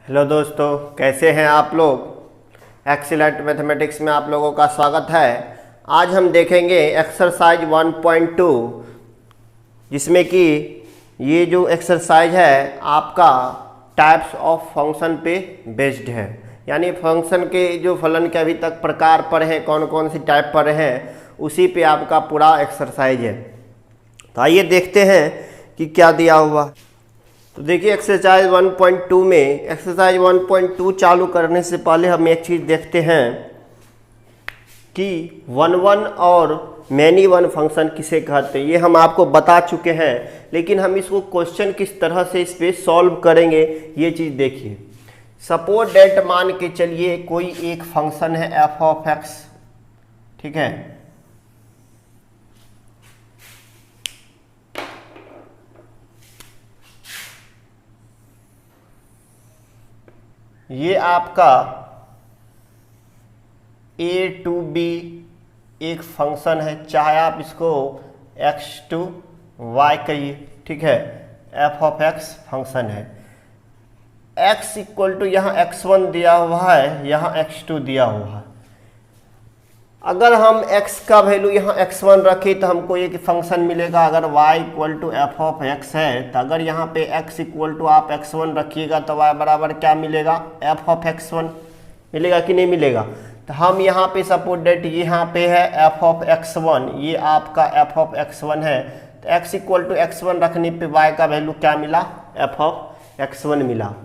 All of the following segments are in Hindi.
हेलो दोस्तों, कैसे हैं आप लोग। एक्सीलेंट मैथमेटिक्स में आप लोगों का स्वागत है। आज हम देखेंगे एक्सरसाइज 1.2, जिसमें कि ये जो एक्सरसाइज है आपका टाइप्स ऑफ फंक्शन पे बेस्ड है। यानी फंक्शन के जो फलन के अभी तक प्रकार पर हैं, कौन कौन सी टाइप पर हैं, उसी पे आपका पूरा एक्सरसाइज है। तो आइए देखते हैं कि क्या दिया हुआ। तो देखिए एक्सरसाइज 1.2 में, एक्सरसाइज 1.2 चालू करने से पहले हम एक चीज़ देखते हैं कि वन और मैनी वन फंक्शन किसे कहते हैं। ये हम आपको बता चुके हैं, लेकिन हम इसको क्वेश्चन किस तरह से इस पर सॉल्व करेंगे ये चीज़ देखिए। सपोज डेट मान के चलिए कोई एक फंक्शन है एफ ऑफ एक्स, ठीक है। ये आपका ए टू बी एक फंक्शन है, चाहे आप इसको एक्स टू वाई कहिए, ठीक है। एफ ऑफ एक्स फंक्शन है। एक्स इक्वल टू यहाँ x1 दिया हुआ है, यहाँ x2 दिया हुआ है। अगर हम x का वैल्यू यहाँ x1 रखें तो हमको एक फंक्शन मिलेगा। अगर y equal to F of X है तो अगर यहाँ पे x इक्वल टू आप x1 रखिएगा तो y बराबर क्या मिलेगा, एफ ऑफ x1 मिलेगा कि नहीं मिलेगा। तो हम यहाँ पे सपोज डेट यहाँ पे है एफ ऑफ x1, ये आपका एफ ऑफ x1 है। तो x इक्वल टू x1 रखने पे y का वैल्यू क्या मिला, एफ ऑफ x1 मिला।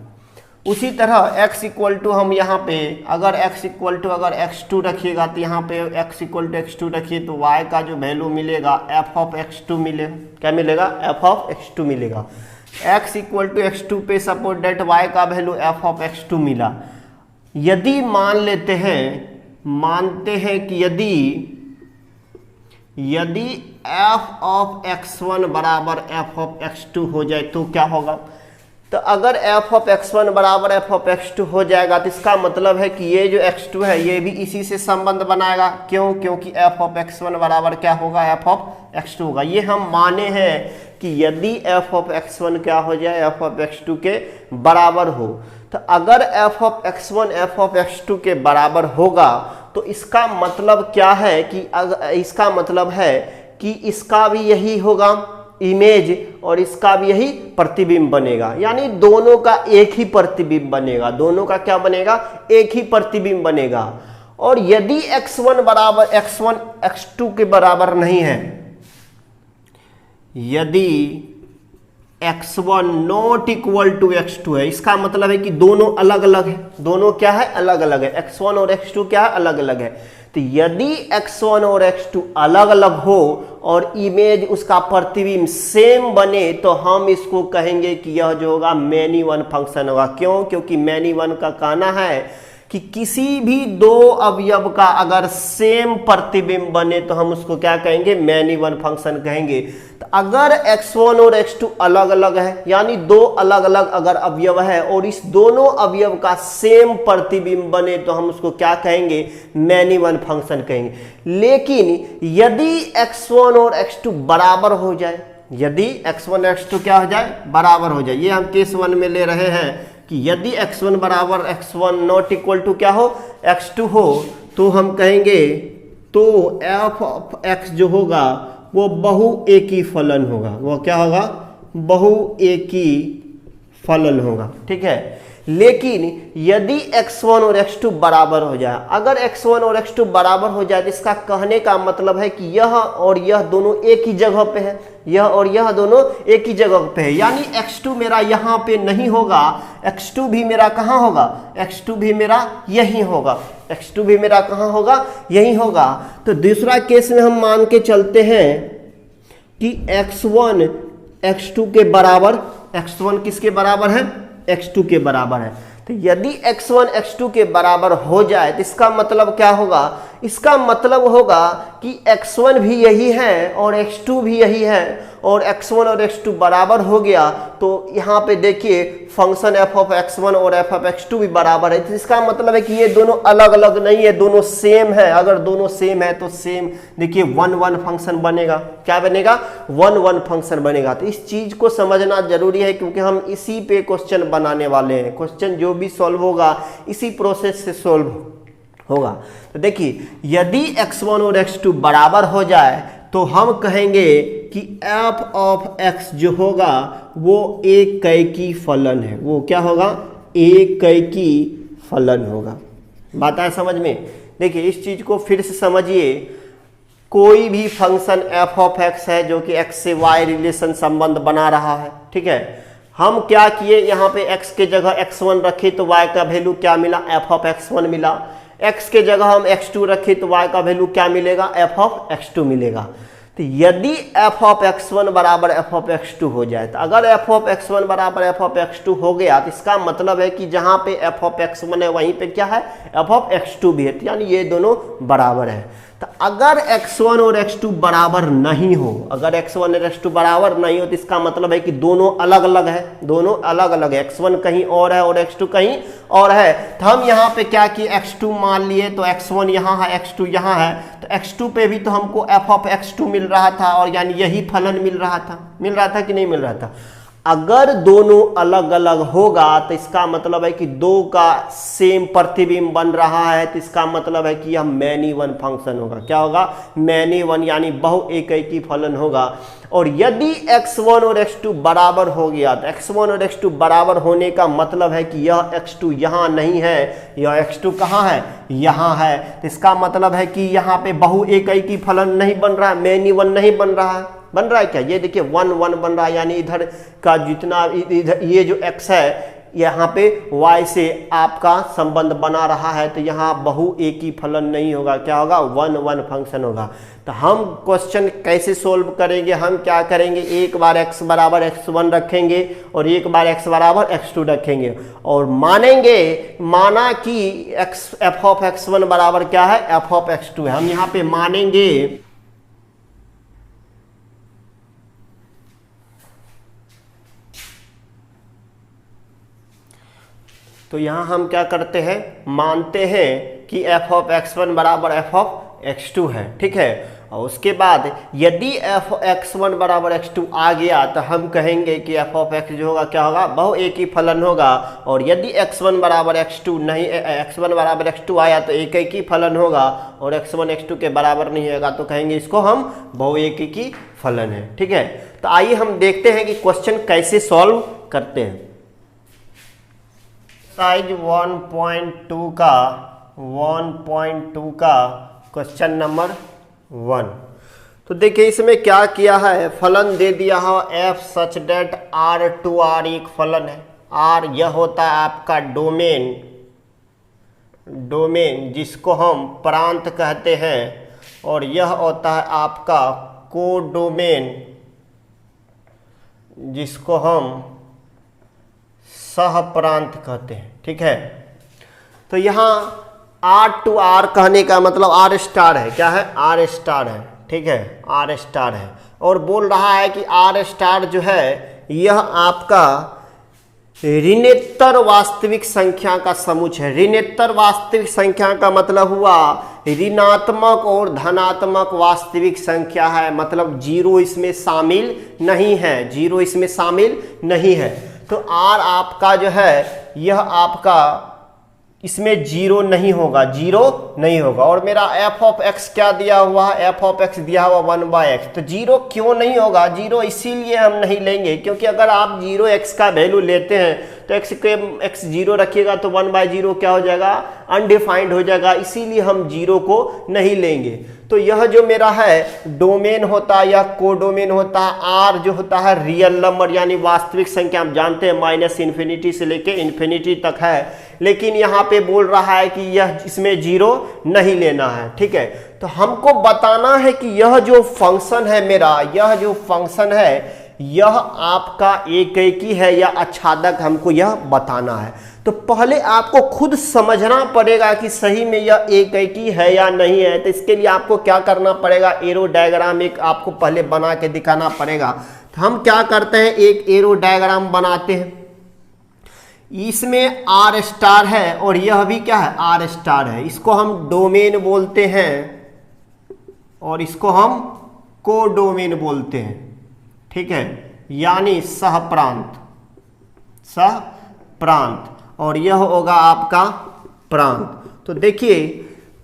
उसी तरह x इक्वल टू हम यहाँ पे अगर x इक्वल टू अगर x2 रखिएगा तो यहाँ पे x इक्वल टू x2 रखिए तो y का जो वैल्यू मिलेगा एफ ऑफ x2 मिलेगा। क्या मिलेगा, एफ ऑफ x2 मिलेगा। x इक्वल टू x2 पे सपोज डेट y का वैल्यू एफ ऑफ x2 मिला। यदि मानते हैं कि यदि एफ ऑफ x1 बराबर एफ ऑफ x2 हो जाए तो क्या होगा। तो अगर एफ ऑफ x1 बराबर एफ ऑफ x2 हो जाएगा तो इसका मतलब है कि ये जो x2 है ये भी इसी से संबंध बनाएगा। क्यों? क्योंकि एफ ऑफ x1 बराबर क्या होगा, एफ ऑफ x2 होगा। ये हम माने हैं कि यदि एफ ऑफ x1 क्या हो जाए, एफ ऑफ x2 के बराबर हो। तो अगर F of x1 F of x2 के बराबर होगा तो इसका मतलब क्या है कि इसका मतलब है कि इसका भी यही होगा इमेज और इसका भी यही प्रतिबिंब बनेगा। यानी दोनों का एक ही प्रतिबिंब बनेगा, दोनों का क्या बनेगा, एक ही प्रतिबिंब बनेगा। और यदि x1 बराबर x1 x2 के बराबर नहीं है, यदि x1 not equal to x2 है, इसका मतलब है कि दोनों अलग अलग है। दोनों क्या है, अलग अलग है। x1 और x2 क्या है, अलग अलग है। तो यदि x1 और x2 अलग अलग हो और इमेज उसका प्रतिबिंब सेम बने तो हम इसको कहेंगे कि यह जो होगा मैनी वन फंक्शन होगा। क्यों? क्योंकि मैनी वन का कहना है कि किसी भी दो अवयव का अगर सेम प्रतिबिंब बने तो हम उसको क्या कहेंगे, मैनी वन फंक्शन कहेंगे। तो अगर x1 और x2 अलग अलग है, यानी दो अलग अलग अगर अवयव है और इस दोनों अवयव का सेम प्रतिबिंब बने तो हम उसको क्या कहेंगे, मैनी वन फंक्शन कहेंगे। लेकिन यदि x1 और x2 बराबर हो जाए, यदि x1 x2 क्या हो जाए, बराबर हो जाए, ये हम केस 1 में ले रहे हैं कि यदि x1 बराबर x1 नॉट इक्वल टू क्या हो, x2 हो, तो हम कहेंगे तो एफ ऑफ x जो होगा वो बहु एकी फलन होगा। वो क्या होगा, बहु एकी फलन होगा, ठीक है। लेकिन यदि x1 और x2 बराबर हो जाए, अगर x1 और x2 बराबर हो जाए तो इसका कहने का मतलब है कि यह और यह दोनों एक ही जगह पे है, यह और यह दोनों एक ही जगह पे है। यानी x2 मेरा यहाँ पे नहीं होगा, x2 भी मेरा कहाँ होगा, x2 भी मेरा यही होगा, x2 भी मेरा कहाँ होगा, यही होगा। तो दूसरा केस में हम मान के चलते हैं कि x1 x2 के बराबर, x1 किसके बराबर है, x2 के बराबर है। तो यदि x1 x2 के बराबर हो जाए तो इसका मतलब क्या होगा, इसका मतलब होगा कि x1 भी यही है और x2 भी यही है और x1 और x2 बराबर हो गया तो यहाँ पे देखिए फंक्शन f ऑफ x1 और f ऑफ x2 भी बराबर है। तो इसका मतलब है कि ये दोनों अलग अलग नहीं है, दोनों सेम है। अगर दोनों सेम है तो सेम देखिए 1 1 फंक्शन बनेगा। क्या बनेगा? 1 1 फंक्शन बनेगा। तो इस चीज को समझना जरूरी है क्योंकि हम इसी पे क्वेश्चन बनाने वाले हैं। क्वेश्चन जो भी सॉल्व होगा इसी प्रोसेस से सॉल्व होगा। तो देखिए यदि x1 और x2 बराबर हो जाए तो हम कहेंगे कि f ऑफ x जो होगा वो एकैकी फलन है। वो क्या होगा? एकैकी फलन होगा। बात है समझ में? देखिए इस चीज को फिर से समझिए। कोई भी फंक्शन f ऑफ x है जो कि x से y रिलेशन संबंध बना रहा है, ठीक है। हम क्या किए, यहाँ पे x के जगह x1 रखे तो y का वैल्यू क्या मिला? f ऑफ x1 मिला। x के जगह हम x2 रखे तो y का वैल्यू क्या मिलेगा? f ऑफ x2 मिलेगा। तो यदि f ऑफ x1 बराबर f ऑफ x2 हो जाए, तो अगर f ऑफ x1 बराबर f ऑफ x2 हो गया तो इसका मतलब है कि जहां पे f ऑफ x1 है वहीं पे क्या है? f ऑफ x2 भी है। तो यानी ये दोनों बराबर है। तो अगर x1 और x2 बराबर नहीं हो, अगर x1 और x2 बराबर नहीं हो तो इसका मतलब है कि दोनों अलग अलग है। दोनों अलग अलग है, x1 कहीं और है और x2 कहीं और है। तो हम यहाँ पे क्या किए, x2 मान लिए तो x1 यहाँ है, x2 यहाँ है। तो x2 पे भी तो हमको f ऑफ x2 मिल रहा था और यानी यही फलन मिल रहा था कि नहीं मिल रहा था। अगर दोनों अलग अलग होगा तो इसका मतलब है कि दो का सेम प्रतिबिंब बन रहा है। तो इसका मतलब है कि यह मैनी वन फंक्शन होगा। क्या होगा? मैनी वन, यानी बहु एकैकी फलन होगा। और यदि x1 और x2 बराबर हो गया तो x1 और x2 बराबर होने का मतलब है कि यह x2 यहाँ नहीं है, यह x2 कहाँ है? यहाँ है। तो इसका मतलब है कि यहाँ पे बहु एकैकी फलन नहीं बन रहा है, मैनी वन नहीं बन रहा है। बन रहा है क्या? ये देखिए 1 1 बन रहा है, यानी इधर का जितना इधर ये जो x है यहाँ पे y से आपका संबंध बना रहा है। तो यहाँ बहु एक ही फलन नहीं होगा। क्या होगा? 1 1 फंक्शन होगा। तो हम क्वेश्चन कैसे सोल्व करेंगे? हम क्या करेंगे, एक बार x बराबर x1 रखेंगे और एक बार x बराबर x2 रखेंगे और माना कि f ऑफ x1 बराबर क्या है? f ऑफ x2 है। हम यहाँ पे मानेंगे तो यहाँ हम क्या करते हैं, मानते हैं कि f ऑफ x1 बराबर f ऑफ x2 है, ठीक है। और उसके बाद यदि f x1 बराबर x2 आ गया तो हम कहेंगे कि f ऑफ x जो होगा क्या होगा? बहु एक ही फलन होगा। और यदि x1 बराबर x2 नहीं, x1 बराबर x2 आया तो एक ही फलन होगा और x1 x2 के बराबर नहीं होगा तो कहेंगे इसको हम बहु एक ही फलन है, ठीक है। तो आइए हम देखते हैं कि क्वेश्चन कैसे सॉल्व करते हैं। साइज 1.2 का क्वेश्चन नंबर 1। तो देखिए इसमें क्या किया है, फलन दे दिया है f such that r to r एक फलन है। r यह होता है आपका डोमेन जिसको हम प्रांत कहते हैं, और यह होता है आपका कोडोमेन जिसको हम सह प्रांत कहते हैं, ठीक है। तो यहाँ r टू r कहने का मतलब r स्टार है। क्या है? r स्टार है, ठीक है, r स्टार है। और बोल रहा है कि r स्टार जो है यह आपका ऋणोत्तर वास्तविक संख्या का समुच्चय है। ऋणोत्तर वास्तविक संख्या का मतलब हुआ ऋणात्मक और धनात्मक वास्तविक संख्या है, मतलब जीरो इसमें शामिल नहीं है, जीरो इसमें शामिल नहीं है। तो r आपका जो है यह आपका इसमें जीरो नहीं होगा, और मेरा f ऑफ x क्या दिया हुआ है? f ऑफ x दिया हुआ 1/x। तो जीरो क्यों नहीं होगा? जीरो इसीलिए हम नहीं लेंगे क्योंकि अगर आप 0x का वैल्यू लेते हैं तो x 0 रखिएगा तो 1/0 क्या हो जाएगा? अनडिफाइंड हो जाएगा, इसीलिए हम जीरो को नहीं लेंगे। तो यह जो मेरा है डोमेन होता है या कोडोमेन होता है, r जो होता है रियल नंबर यानी वास्तविक संख्या, हम जानते हैं -∞ से लेके इन्फिनिटी तक है, लेकिन यहाँ पे बोल रहा है कि यह इसमें जीरो नहीं लेना है, ठीक है। तो हमको बताना है कि यह जो फंक्शन है मेरा, यह जो फंक्शन है यह आपका एकैकी है या आच्छादक, हमको यह बताना है। तो पहले आपको खुद समझना पड़ेगा कि सही में यह एकैकी है या नहीं है। तो इसके लिए आपको क्या करना पड़ेगा, एरो डायग्राम एक आपको पहले बना के दिखाना पड़ेगा। तो हम क्या करते हैं, एक एरो डायग्राम बनाते हैं। इसमें आर स्टार है और यह भी क्या है, आर स्टार है। इसको हम डोमेन बोलते हैं और इसको हम कोडोमेन बोलते हैं, ठीक है, यानी सह प्रांत, और यह होगा आपका प्रांत। तो देखिए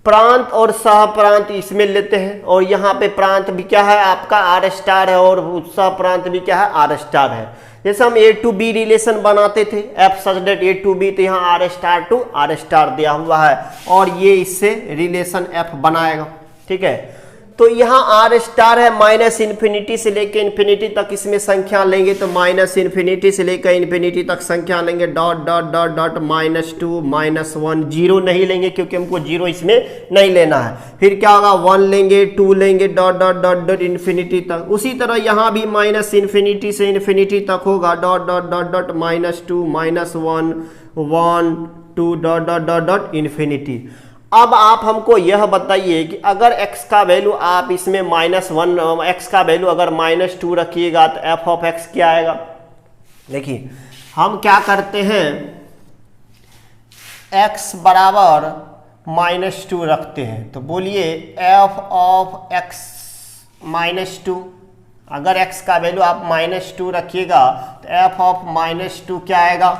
प्रांत और सह प्रांत इसमें लेते हैं, और यहाँ पे प्रांत भी क्या है आपका आर स्टार है और सह प्रांत भी क्या है, आर स्टार है। जैसे हम ए टू बी रिलेशन बनाते थे, F such that A to B, तो यहाँ R star to R star दिया हुआ है और ये इससे रिलेशन एफ बनाएगा, ठीक है। तो यहाँ आर स्टार है, माइनस इन्फिनिटी से लेकर इन्फिनिटी तक इसमें संख्या लेंगे, तो माइनस इन्फिनिटी से लेकर इन्फिनिटी तक संख्या लेंगे, dot dot dot dot -2 -1, zero नहीं लेंगे क्योंकि हमको जीरो इसमें नहीं लेना है। फिर क्या होगा, 1 लेंगे, 2 लेंगे, dot dot dot dot infinity तक। उसी तरह यहाँ भी माइनस इन्फिनिटी से इन्फिनिटी तक होगा, dot dot dot dot -2 -1 1 2 dot dot dot dot infinity. अब आप हमको यह बताइए कि अगर x का वैल्यू आप इसमें -1, x का वैल्यू अगर -2 रखिएगा तो f ऑफ x क्या आएगा। देखिए हम क्या करते हैं, x बराबर -2 रखते हैं, तो बोलिए f ऑफ x -2। अगर x का वैल्यू आप -2 रखिएगा तो f ऑफ -2 क्या आएगा,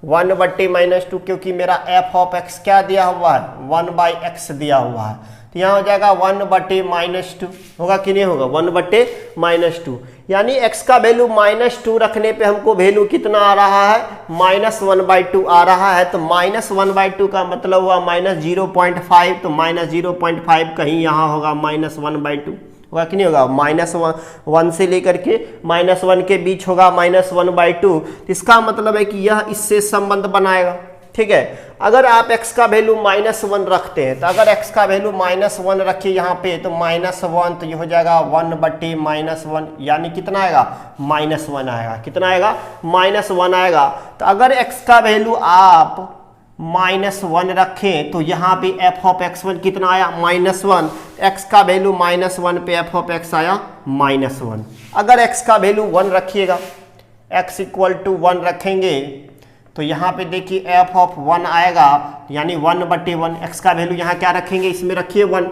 1/-2, क्योंकि मेरा f ऑफ x क्या दिया हुआ है, 1/x दिया हुआ है। तो यहाँ हो जाएगा 1/-2, होगा कि नहीं होगा, 1/-2, यानी x का वैल्यू -2 रखने पे हमको वैल्यू कितना आ रहा है, -1/2 आ रहा है। तो -1/2 का मतलब हुआ -0.5, तो -0.5 कहीं यहाँ होगा -1/2, होगा कि नहीं होगा, -1 से लेकर के -1 के बीच होगा -1/2। इसका मतलब है कि यह इससे संबंध बनाएगा, ठीक है। अगर आप x का वैल्यू -1 रखते हैं, तो अगर x का वैल्यू -1 रखिए यहाँ पे, तो -1, तो ये हो जाएगा 1/-1, यानी कितना आएगा, -1 आएगा। कितना आएगा, -1 आएगा। तो अगर x का वैल्यू आप -1 रखें तो यहाँ पे f ऑफ x1 कितना आया, -1। x का वैल्यू -1 पे f ऑफ x आया -1। अगर x का वैल्यू 1 रखिएगा, x = 1 रखेंगे, तो यहाँ पे देखिए f ऑफ 1 आएगा, यानी 1/1। x का वैल्यू यहाँ क्या रखेंगे, इसमें रखिए 1।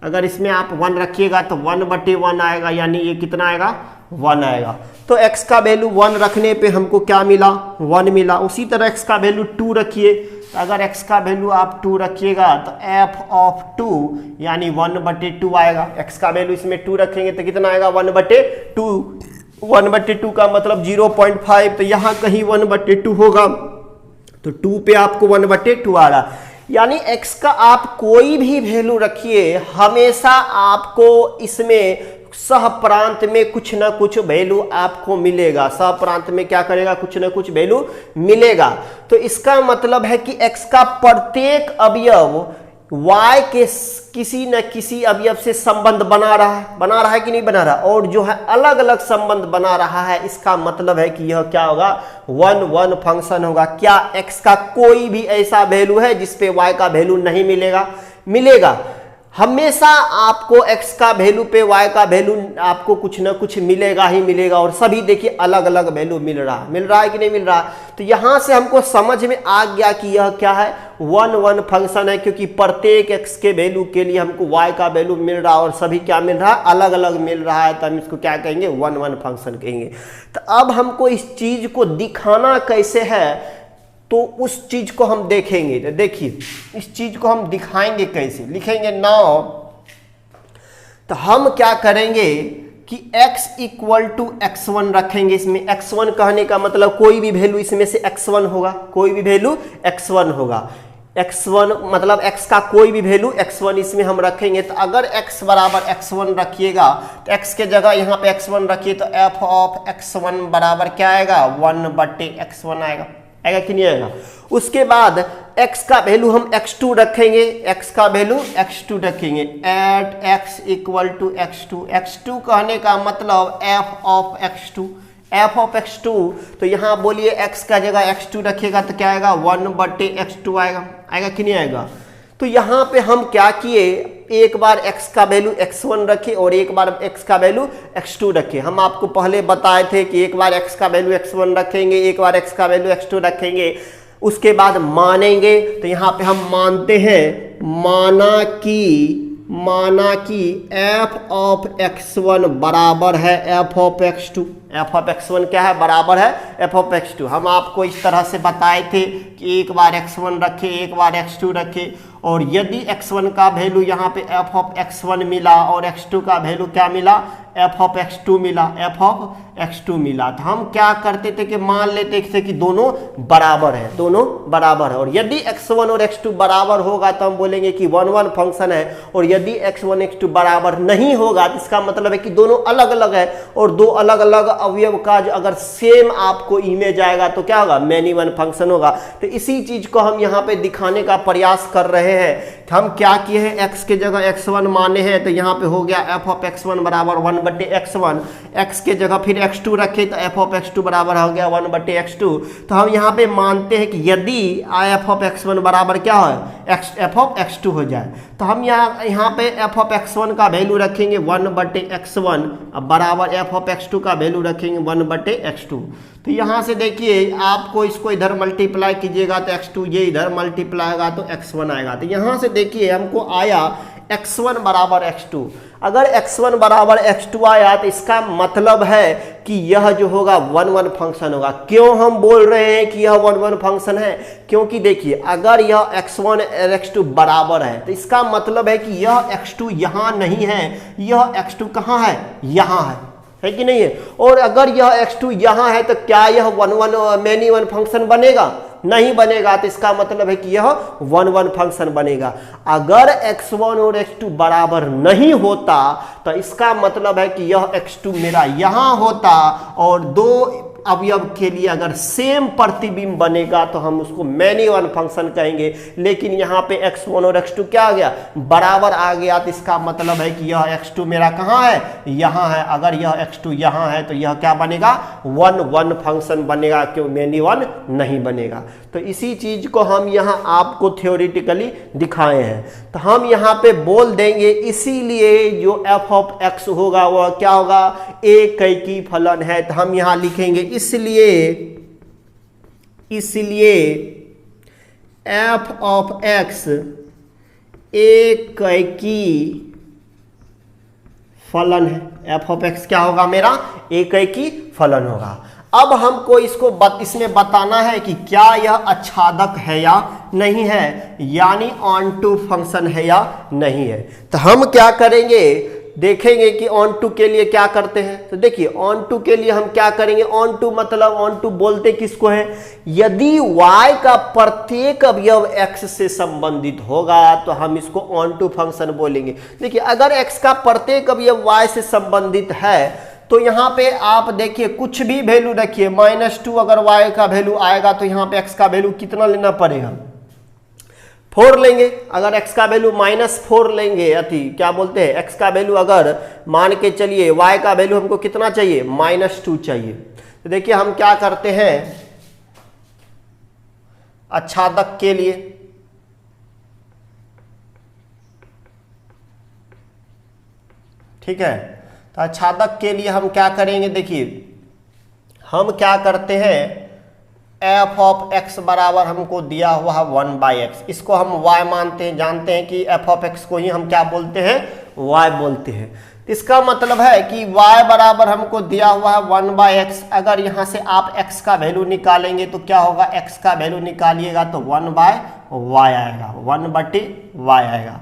अगर इसमें आप 1 रखिएगा तो 1/1 आएगा, यानी ये कितना आएगा, 1 आएगा। तो x का वैल्यू 1 रखने पे हमको क्या मिला, 1 मिला। उसी तरह x का वैल्यू 2 रखिए, तो अगर x का वैल्यू आप 2 रखिएगा तो f ऑफ 2 यानी 1/2 आएगा। x का वैल्यू इसमें 2 रखेंगे तो कितना आएगा, 1/2। 1/2 का मतलब 0.5, तो यहाँ कहीं 1/2 होगा, तो 2 पे आपको 1/2 आ रहा। यानी x का आप कोई भी वैल्यू रखिए, हमेशा आपको इसमें सह प्रांत में कुछ ना कुछ वैल्यू आपको मिलेगा। सह प्रांत में क्या करेगा, कुछ ना कुछ वैल्यू मिलेगा। तो इसका मतलब है कि x का प्रत्येक अवयव y के किसी न किसी अवयव से संबंध बना रहा है कि नहीं बना रहा, और जो है अलग अलग संबंध बना रहा है। इसका मतलब है कि यह क्या होगा, 1 फंक्शन होगा। क्या x का कोई भी ऐसा वैल्यू है जिसपे y का वैल्यू नहीं मिलेगा, मिलेगा। हमेशा आपको x का वैल्यू पे y का वैल्यू आपको कुछ ना कुछ मिलेगा ही मिलेगा, और सभी देखिए अलग अलग वैल्यू मिल रहा है कि नहीं मिल रहा। तो यहाँ से हमको समझ में आ गया कि यह क्या है, 1 फंक्शन है, क्योंकि प्रत्येक x के वैल्यू के लिए हमको y का वैल्यू मिल रहा है और सभी क्या मिल रहा है, अलग अलग मिल रहा है। तो हम इसको क्या कहेंगे, 1 फंक्शन कहेंगे। तो अब हमको इस चीज को दिखाना कैसे है, तो उस चीज को हम देखेंगे। तो देखिए इस चीज को हम दिखाएंगे कैसे, लिखेंगे नाउ। तो हम क्या करेंगे कि x = x1 रखेंगे। इसमें x1 कहने का मतलब कोई भी वैल्यू इसमें से x1 होगा, कोई भी वैल्यू x1 होगा। x1 मतलब x का कोई भी वैल्यू x1 इसमें हम रखेंगे। तो अगर x बराबर x1 रखिएगा, तो x के जगह यहाँ पे x1 रखिए, तो f ऑफ x1 बराबर क्या आएगा, 1/x1 आएगा कि नहीं आएगा। उसके बाद x का वैल्यू हम x2 रखेंगे, x का वैल्यू x2 रखेंगे, एट x = x2। x2 कहने का मतलब f ऑफ x2। तो यहाँ बोलिए x का जगह x2 रखिएगा तो क्या आएगा, 1/x2 आएगा कि नहीं आएगा। तो यहाँ पे हम क्या किए, एक बार x का वैल्यू x1 रखे और एक बार x का वैल्यू x2 रखे। हम आपको पहले बताए थे कि एक बार x का वैल्यू x1 रखेंगे, एक बार x का वैल्यू x2 रखेंगे, उसके बाद मानेंगे। तो यहाँ पे हम मानते हैं, माना कि f ऑफ x1 बराबर है f of x2। f of x1 क्या है? बराबर है f ऑफ x2। हम आपको इस तरह से बताए थे कि एक बार x1 रखे, एक बार x2 रखे, और यदि x1 का वैल्यू यहाँ पे f ऑफ x1 मिला और x2 का वैल्यू क्या मिला? f ऑफ x2 मिला, f ऑफ x2 मिला, तो हम क्या करते थे कि मान लेते थे कि दोनों बराबर है, दोनों बराबर है। और यदि x1 और x2 बराबर होगा तो हम बोलेंगे कि 1 1 फंक्शन है। और यदि x1 x2 बराबर नहीं होगा तो इसका मतलब है कि दोनों अलग अलग है। और दो अलग अलग अवयव का अगर सेम आपको इमेज आएगा तो क्या होगा? मैनी वन फंक्शन होगा। तो इसी चीज को हम यहाँ पे दिखाने का प्रयास कर रहे हैं। हम क्या किए हैं? x के जगह x1 माने हैं, तो यहाँ पे हो गया f ऑफ x1 बराबर 1/x1। x के जगह फिर x2 रखे तो f ऑफ x2 बराबर हो गया 1/x2। तो हम यहाँ पे मानते हैं कि यदि f ऑफ x1 बराबर क्या है? f ऑफ x2 हो जाए, तो हम यहाँ पे f ऑफ x1 का वैल्यू रखेंगे 1/x1 बराबर f ऑफ x2 का वैल्यू रखेंगे 1/x2। तो यहाँ से देखिए, आपको इसको इधर मल्टीप्लाई कीजिएगा तो x2, ये इधर मल्टीप्लाई आएगा तो x1 आएगा। तो यहाँ से देखिए हमको आया x1 बराबर x2। अगर x1 बराबर x2 आया तो इसका मतलब है कि यह जो होगा 1 1 फंक्शन होगा। क्यों हम बोल रहे हैं कि यह 1 1 फंक्शन है? क्योंकि देखिए, अगर यह x1 और x2 बराबर है तो इसका मतलब है कि यह x2 यहाँ नहीं है, यह x2 कहाँ है? यहाँ है कि नहीं है? और अगर यह x2 यहाँ है तो क्या यह 1 1 मैनी वन फंक्शन बनेगा? नहीं बनेगा। तो इसका मतलब है कि यह 1 1 फंक्शन बनेगा। अगर x1 और x2 बराबर नहीं होता तो इसका मतलब है कि यह x2 मेरा यहाँ होता, और दो अवयव के लिए अगर सेम प्रतिबिंब बनेगा तो हम उसको मैनी वन फंक्शन कहेंगे। लेकिन यहाँ पे x1 और x2 क्या आ गया? बराबर आ गया। तो इसका मतलब है कि यह x2 मेरा कहाँ है? यहाँ है। अगर यह x2 यहाँ है तो यह क्या बनेगा? 1 1 फंक्शन बनेगा, क्यों मैनी वन नहीं बनेगा। तो इसी चीज को हम यहाँ आपको थ्योरेटिकली दिखाए हैं। तो हम यहाँ पे बोल देंगे, इसीलिए जो f ऑफ x होगा वह क्या होगा? एकैकी फलन है। तो हम यहाँ लिखेंगे इसलिए f ऑफ x एकैकी फलन है। f ऑफ x क्या होगा? मेरा एकैकी फलन होगा। अब हमको इसमें बताना है कि क्या यह आच्छादक है या नहीं है, यानी ऑन टू फंक्शन है या नहीं है। तो हम क्या करेंगे, देखेंगे कि ऑन टू के लिए क्या करते हैं। तो देखिए, ऑन टू के लिए हम क्या करेंगे? ऑन टू मतलब ऑन टू बोलते किसको है? यदि y का प्रत्येक अवयव x से संबंधित होगा तो हम इसको ऑन टू फंक्शन बोलेंगे। देखिए, अगर x का प्रत्येक अवयव y से संबंधित है तो यहाँ पे आप देखिए कुछ भी वैल्यू रखिए, -2 अगर y का वैल्यू आएगा तो यहाँ पे x का वैल्यू कितना लेना पड़ेगा? 4 लेंगे। अगर x का वैल्यू -4 लेंगे, क्या बोलते हैं, x का वैल्यू अगर मान के चलिए y का वैल्यू हमको कितना चाहिए? -2 चाहिए। तो देखिए हम क्या करते हैं, आच्छादक के लिए ठीक है। तो आच्छादक के लिए हम क्या करेंगे? देखिए हम क्या करते हैं, f ऑफ x बराबर हमको दिया हुआ है 1/x, इसको हम y मानते हैं, जानते हैं कि f ऑफ x को ही हम क्या बोलते हैं? y बोलते हैं। इसका मतलब है कि y बराबर हमको दिया हुआ है 1/x। अगर यहाँ से आप x का वैल्यू निकालेंगे तो क्या होगा? x का वैल्यू निकालिएगा तो 1/y आएगा, 1/y आएगा।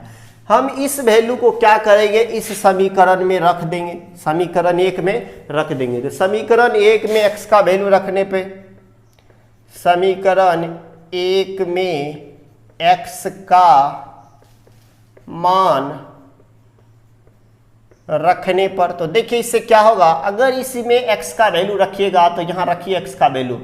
हम इस वैल्यू को क्या करेंगे? इस समीकरण में रख देंगे, समीकरण 1 में रख देंगे। तो समीकरण 1 में x का वैल्यू रखने पे, समीकरण 1 में x का मान रखने पर, तो देखिए इससे क्या होगा? अगर इसमें x का वैल्यू रखिएगा तो यहाँ रखिए x का वैल्यू,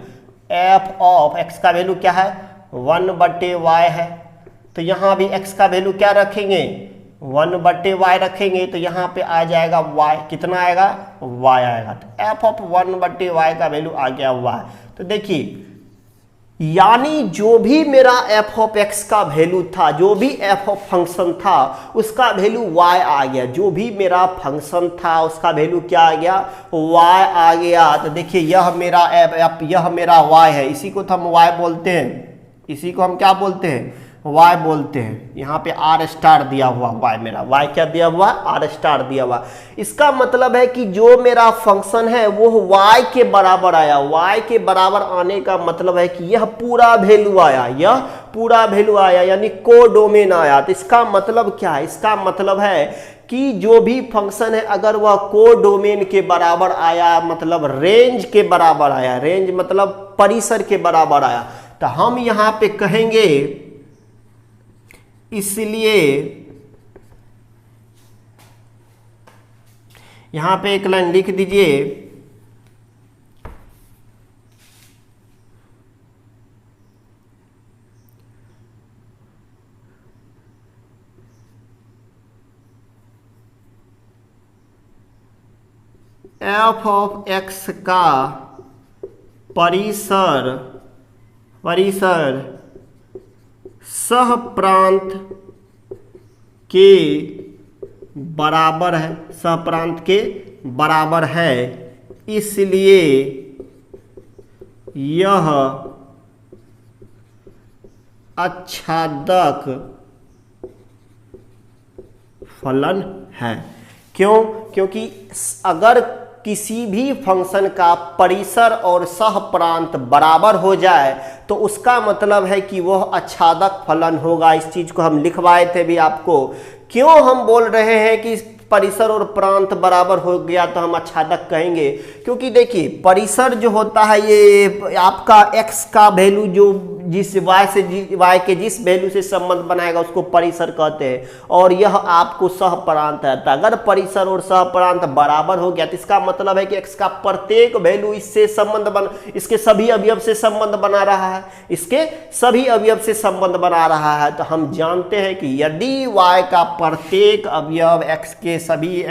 f ऑफ x का वैल्यू क्या है? 1/y है। तो यहाँ भी x का वैल्यू क्या रखेंगे? 1/y रखेंगे। तो यहाँ पे आ जाएगा y, कितना आएगा? y आएगा। तो f ऑफ 1/y का वैल्यू आ गया y। तो देखिए यानी जो भी मेरा एफ ऑफ एक्स का वैल्यू था, जो भी एफ ऑफ फंक्शन था उसका वैल्यू y आ गया। जो भी मेरा फंक्शन था उसका वैल्यू क्या आ गया, y आ गया। तो देखिए यह मेरा एफ, यह मेरा y है, इसी को तो हम y बोलते हैं, इसी को हम क्या बोलते हैं, y बोलते हैं। यहाँ पे r स्टार दिया हुआ y, मेरा y क्या दिया हुआ, r स्टार दिया हुआ। इसका मतलब है कि जो मेरा फंक्शन है वो y के बराबर आया। y के बराबर आने का मतलब है कि यह पूरा वैल्यू आया, यह पूरा वैल्यू आया, यानी कोडोमेन आया। तो इसका मतलब क्या है, इसका मतलब है कि जो भी फंक्शन है अगर वह कोडोमेन के बराबर आया, मतलब रेंज के बराबर आया, रेंज मतलब परिसर के बराबर आया, तो हम यहाँ पे कहेंगे, इसलिए यहां पे एक लाइन लिख दीजिए, एफ ऑफ एक्स का परिसर सह प्रांत के बराबर है, सह प्रांत के बराबर है, इसलिए यह आच्छादक फलन है। क्यों? क्योंकि अगर किसी भी फंक्शन का परिसर और सह प्रांत बराबर हो जाए तो उसका मतलब है कि वह आच्छादक फलन होगा। इस चीज को हम लिखवाए थे भी आपको। क्यों हम बोल रहे हैं कि परिसर और प्रांत बराबर हो गया तो हम आच्छादक कहेंगे? क्योंकि देखिए परिसर जो होता है ये आपका x का वैल्यू जो जिस y के जिस वैल्यू से संबंध बनाएगा उसको परिसर कहते हैं, और यह आपको सह प्रांत है। तो अगर परिसर और सह प्रांत बराबर हो गया तो इसका मतलब है कि x का प्रत्येक वैल्यू इससे संबंध इसके सभी अवयव से संबंध बना रहा है, इसके सभी अवयव से संबंध बना रहा है। तो हम जानते हैं कि यदि y का प्रत्येक अवयव x के सभी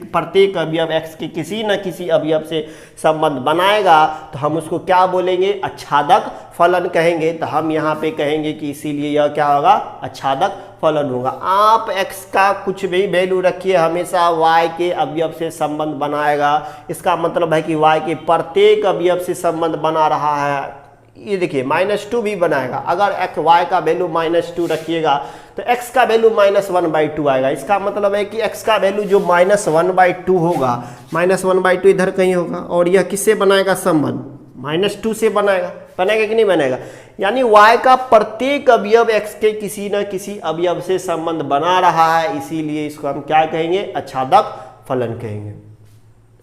प्रत्येक अवयव x के किसी न किसी अवयव से संबंध बनाएगा तो हम उसको क्या बोलेंगे, आच्छादक फलन कहेंगे। तो हम यहाँ पे कहेंगे कि इसीलिए यह क्या होगा, आच्छादक फलन होगा। आप x का कुछ भी वैल्यू रखिए, हमेशा y के अवयव से संबंध बनाएगा। इसका मतलब है कि y के प्रत्येक अवयव से संबंध बना रहा है। ये देखिए -2 भी बनाएगा। अगर y का वैल्यू -2 रखिएगा तो x का वैल्यू -1/2 आएगा। इसका मतलब है कि x का वैल्यू जो -1/2 होगा, -1/2 इधर कहीं होगा, और यह किससे बनाएगा संबंध, -2 से बनाएगा कि नहीं बनाएगा। यानी y का प्रत्येक अवयव x के किसी न किसी अवयव से संबंध बना रहा है, इसीलिए इसको हम क्या कहेंगे, आच्छादक फलन कहेंगे।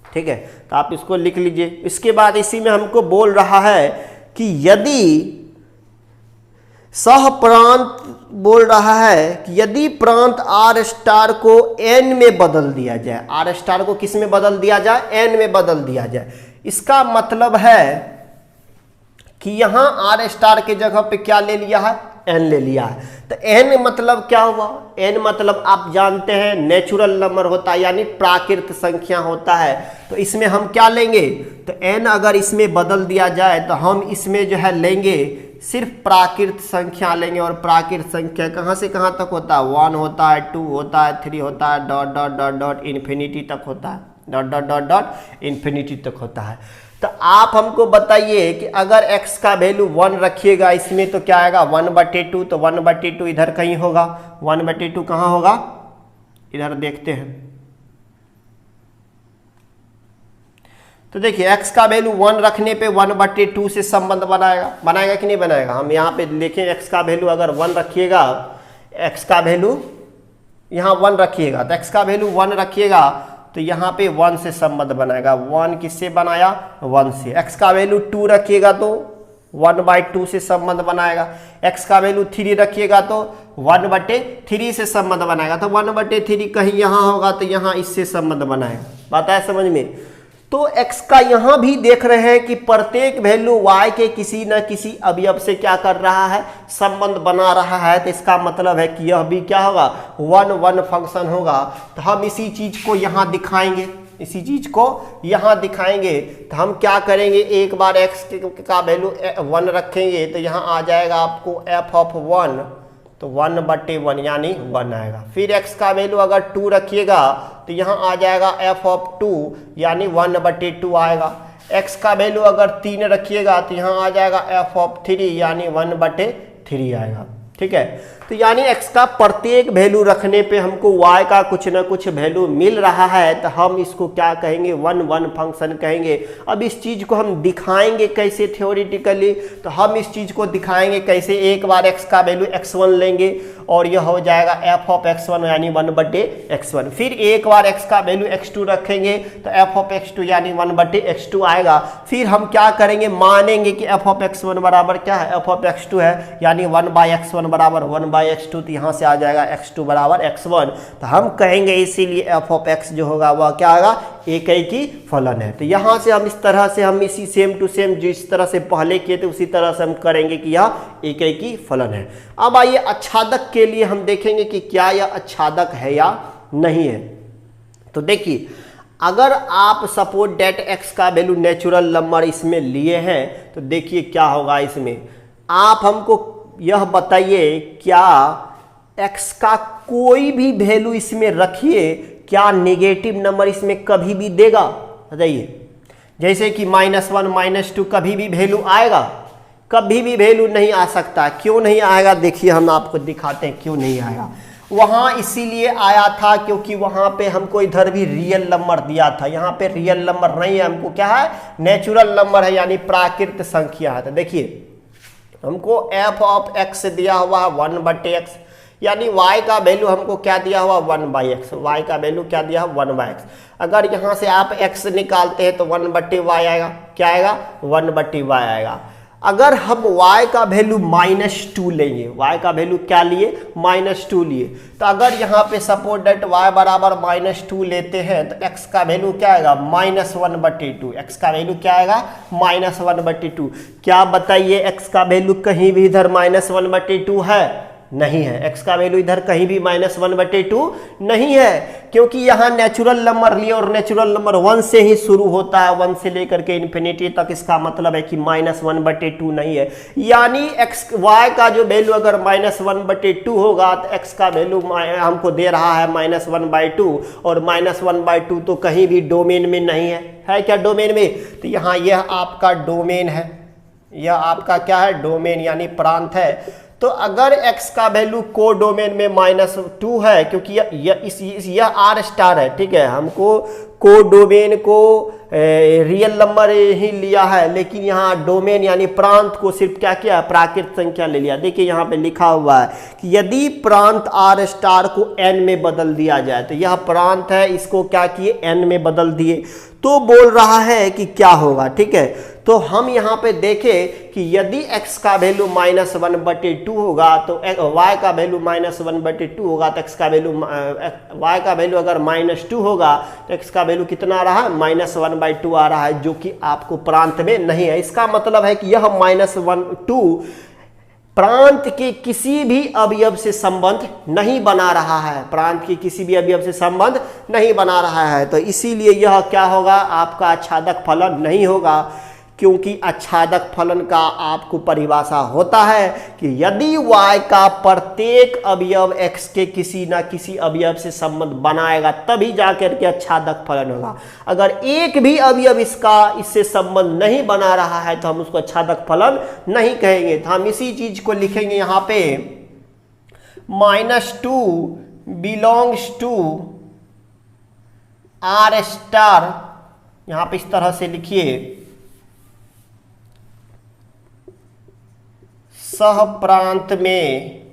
ठीक है, तो आप इसको लिख लीजिए। इसके बाद इसी में हमको बोल रहा है कि यदि सह प्रांत बोल रहा है कि यदि प्रांत r स्टार को n में बदल दिया जाए, r स्टार को किस में बदल दिया जाए, n में बदल दिया जाए। इसका मतलब है कि यहां r स्टार के जगह पे क्या ले लिया है, n ले लिया है। तो n मतलब क्या हुआ, n मतलब आप जानते हैं नेचुरल नंबर होता है, यानी प्राकृत संख्या होता है। तो इसमें हम क्या लेंगे, तो n अगर इसमें बदल दिया जाए तो हम इसमें जो है लेंगे सिर्फ प्राकृत संख्या लेंगे। और प्राकृत संख्या कहाँ से कहाँ तक होता है, 1 होता है, 2 होता है, 3 होता है, dot dot dot dot infinity तक होता है, dot dot dot dot infinity तक होता है। तो आप हमको बताइए कि अगर x का वैल्यू 1 रखिएगा इसमें तो क्या आएगा, 1/2। तो 1/2 इधर कहीं होगा, 1/2 कहाँ होगा, इधर देखते हैं। तो देखिए x का वैल्यू 1 रखने पे 1/2 से संबंध बनाएगा कि नहीं बनाएगा। हम यहाँ पे देखें x का वैल्यू अगर 1 रखिएगा, x का वैल्यू यहाँ 1 रखिएगा, तो x का वैल्यू 1 रखिएगा तो यहाँ पे 1 से संबंध बनाएगा। 1 किससे बनाया, 1 से। x का वैल्यू 2 रखिएगा तो 1/2 से संबंध बनाएगा। x का वैल्यू 3 रखिएगा तो 1/3 से संबंध बनाएगा। तो 1/3 कहीं यहाँ होगा तो यहाँ इससे संबंध बनाएगा। बात है समझ में। तो x का यहाँ भी देख रहे हैं कि प्रत्येक वैल्यू y के किसी न किसी अवयव से क्या कर रहा है, संबंध बना रहा है। तो इसका मतलब है कि यह भी क्या होगा, 1 1 फंक्शन होगा। तो हम इसी चीज को यहाँ दिखाएंगे, इसी चीज को यहाँ दिखाएंगे। तो हम क्या करेंगे, एक बार x का वैल्यू 1 रखेंगे तो यहाँ आ जाएगा आपको f ऑफ 1, तो 1/1 यानी 1 आएगा। फिर x का वैल्यू अगर 2 रखिएगा तो यहाँ आ जाएगा f ऑफ 2 यानी 1/2 आएगा। x का वैल्यू अगर 3 रखिएगा तो यहाँ आ जाएगा f ऑफ 3 यानी 1/3 आएगा। ठीक है, तो यानी x का प्रत्येक वैल्यू रखने पे हमको y का कुछ ना कुछ वैल्यू मिल रहा है, तो हम इसको क्या कहेंगे, 1 फंक्शन कहेंगे। अब इस चीज को हम दिखाएंगे कैसे थ्योरेटिकली, तो हम इस चीज को दिखाएंगे कैसे, एक बार x का वैल्यू x1 लेंगे और यह हो जाएगा f ऑफ x1 यानी 1/x1। फिर एक बार x का वैल्यू x2 रखेंगे तो f ऑफ x2 यानी 1/x2 आएगा। फिर हम क्या करेंगे, मानेंगे कि f ऑफ x1 बराबर क्या है, f ऑफ x2 है यानी 1/x1 बराबर 1/x2, तो यहाँ से आ जाएगा x2 बराबर x1। तो हम कहेंगे इसीलिए f ऑफ x जो होगा वह क्या होगा, एक ही फलन है। तो यहाँ से हम इस तरह से हम इसी सेम टू सेम जिस तरह से पहले किए थे उसी तरह से हम करेंगे कि यह एक ही फलन है। अब आइए आच्छादक के लिए हम देखेंगे कि क्या यह आच्छादक है या नहीं है। तो देखिए, अगर आप सपोज डेट x का वैल्यू नेचुरल नंबर इसमें लिए हैं तो देखिए क्या होगा इसमें। आप हमको यह बताइए, क्या x का कोई भी वैल्यू इसमें रखिए, क्या नेगेटिव नंबर इसमें कभी भी देगा, बताइए। जैसे कि -1 -2 कभी भी वैल्यू आएगा, कभी भी वैल्यू नहीं आ सकता। क्यों नहीं आएगा, देखिए हम आपको दिखाते हैं क्यों नहीं आएगा। वहाँ इसीलिए आया था क्योंकि वहाँ पे हमको इधर भी रियल नंबर दिया था, यहाँ पे रियल नंबर नहीं है, हमको क्या है, नेचुरल नंबर है यानी प्राकृत संख्या है। तो देखिए हमको f ऑफ x दिया हुआ है 1/x, यानी y का वैल्यू हमको क्या दिया हुआ 1/x, y का वैल्यू क्या दिया है 1/x। अगर यहाँ से आप x निकालते हैं तो 1/y आएगा, क्या आएगा 1/y आएगा। अगर हम y का वैल्यू -2 लेंगे, y का वैल्यू क्या लिए -2 लिए, तो अगर यहाँ पे सपोज डेट y बराबर -2 लेते हैं तो x का वैल्यू क्या आएगा -1/2, x का वैल्यू क्या आएगा -1/2। क्या बताइए x का वैल्यू कहीं भी इधर -1/2 है, नहीं है। x का वैल्यू इधर कहीं भी -1/2 नहीं है, क्योंकि यहाँ नेचुरल नंबर लिए और नेचुरल नंबर 1 से ही शुरू होता है, 1 से लेकर के इन्फिनिटी तक। इसका मतलब है कि -1/2 नहीं है। यानी y का जो वैल्यू अगर -1/2 होगा तो x का वैल्यू हमको दे रहा है -1/2, और -1/2 तो कहीं भी डोमेन में नहीं है क्या डोमेन में। तो यहाँ यह आपका डोमेन है, यह आपका क्या है, डोमेन यानी प्रांत है। तो अगर x का वैल्यू को डोमेन में -2 है, क्योंकि यह आर स्टार है, ठीक है, हमको को डोमेन को रियल नंबर ही लिया है, लेकिन यहाँ डोमेन यानी प्रांत को सिर्फ क्या किया, प्राकृत संख्या ले लिया। देखिए यहाँ पे लिखा हुआ है कि यदि प्रांत आर स्टार को n में बदल दिया जाए, तो यह प्रांत है, इसको क्या किए n में बदल दिए, तो बोल रहा है कि क्या होगा। ठीक है, तो हम यहाँ पे देखें कि यदि x का वैल्यू -1/2 होगा तो y का वैल्यू -1/2 होगा, तो x का वैल्यू y का वैल्यू अगर -2 होगा तो x का वैल्यू कितना आ रहा है -1/2 आ रहा है, जो कि आपको प्रांत में नहीं है। इसका मतलब है कि यह -1/2 प्रांत के किसी भी अवयव से संबंध नहीं बना रहा है, प्रांत के किसी भी अवयव से संबंध नहीं बना रहा है। तो इसीलिए यह क्या होगा, आपका आच्छादक फलन नहीं होगा, क्योंकि आच्छादक फलन का आपको परिभाषा होता है कि यदि y का प्रत्येक अवयव x के किसी ना किसी अवयव से संबंध बनाएगा तभी जाकर के आच्छादक फलन होगा। अगर एक भी अवयव इससे संबंध नहीं बना रहा है तो हम उसको आच्छादक फलन नहीं कहेंगे। तो हम इसी चीज को लिखेंगे यहाँ पे, -2 बिलोंग्स टू आर स्टार, यहाँ पे इस तरह से लिखिए, सह प्रांत में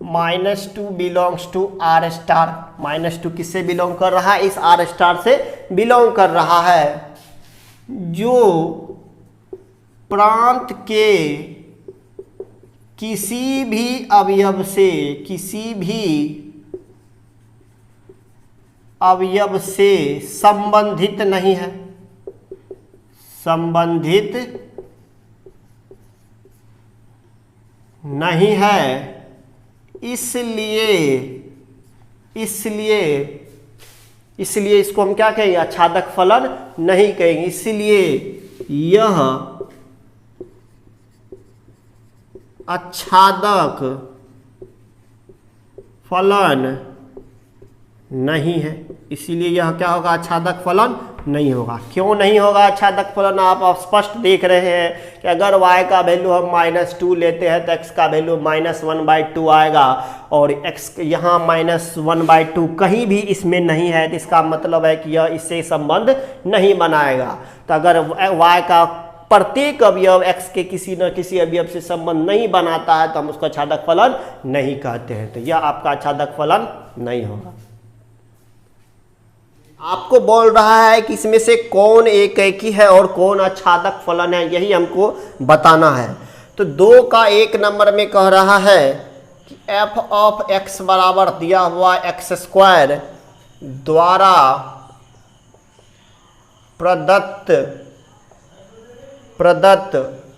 -2 बिलोंग्स टू आर स्टार। -2 किससे बिलोंग कर रहा है, इस आर स्टार से बिलोंग कर रहा है, जो प्रांत के किसी भी अवयव से संबंधित नहीं है, संबंधित नहीं है, इसलिए इसलिए इसको हम क्या कहेंगे, आच्छादक फलन नहीं कहेंगे। इसलिए यह आच्छादक फलन नहीं है। इसीलिए यह क्या होगा, आच्छादक फलन नहीं होगा। क्यों नहीं होगा आच्छादक फलन, आप स्पष्ट देख रहे हैं कि अगर y का वैल्यू हम -2 लेते हैं तो x का वैल्यू -1/2 आएगा, और x यहाँ -1/2 कहीं भी इसमें नहीं है, तो इसका मतलब है कि यह इससे संबंध नहीं बनाएगा। तो अगर y का प्रत्येक अवयव x के किसी न किसी अवयव से संबंध नहीं बनाता है तो हम उसको आच्छादक फलन नहीं कहते हैं। तो यह आपका आच्छादक फलन नहीं होगा। आपको बोल रहा है कि इसमें से कौन एकैकी है और कौन आच्छादक फलन है, यही हमको बताना है। तो 2 का 1 नंबर में कह रहा है कि f ऑफ x बराबर दिया हुआ x² द्वारा प्रदत्त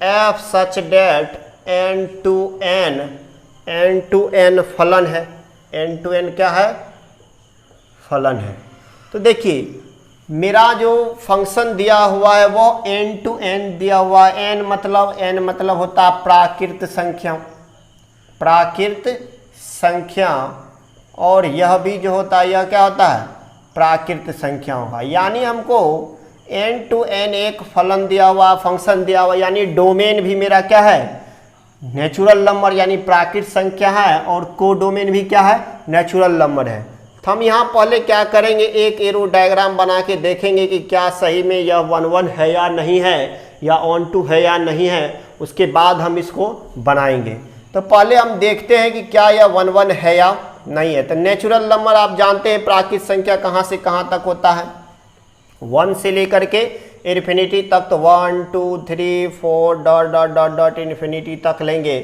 f such that n to n फलन है। n to n क्या है, फलन है। तो देखिए मेरा जो फंक्शन दिया हुआ है वो n to n दिया हुआ है। n मतलब होता है प्राकृत संख्या, और यह भी जो होता है यह क्या होता है, प्राकृत संख्या होगा। यानी हमको n to n एक फलन दिया हुआ, फंक्शन दिया हुआ, यानी डोमेन भी मेरा क्या है, नेचुरल नंबर यानी प्राकृत संख्या है, और कोडोमेन भी क्या है, नेचुरल नंबर है। तो हम यहाँ पहले क्या करेंगे, एक एरो डायग्राम बना के देखेंगे कि क्या सही में यह 1 1 है या नहीं है, या ऑन टू है या नहीं है, उसके बाद हम इसको बनाएंगे। तो पहले हम देखते हैं कि क्या यह 1 1 है या नहीं है। तो नेचुरल नंबर आप जानते हैं प्राकृत संख्या कहाँ से कहाँ तक होता है, 1 से लेकर के इन्फिनिटी तक। तो 1 2 3 4 dot dot dot dot infinity तक लेंगे।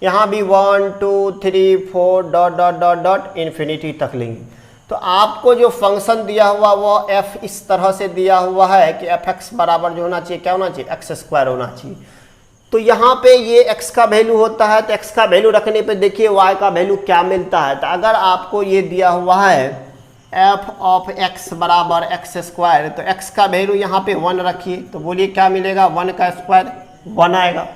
यहाँ भी 1 2 3 4 dot dot dot dot infinity तक लेंगे। तो आपको जो फंक्शन दिया हुआ वो f इस तरह से दिया हुआ है कि fx बराबर जो होना चाहिए, क्या होना चाहिए, x² होना चाहिए। तो यहाँ पे ये x का वैल्यू होता है, तो x का वैल्यू रखने पे देखिए y का वैल्यू क्या मिलता है। तो अगर आपको ये दिया हुआ है f ऑफ x बराबर x², तो x का वैल्यू यहाँ पे 1 रखिए, तो बोलिए क्या मिलेगा, 1 का स्क्वायर 1 आएगा।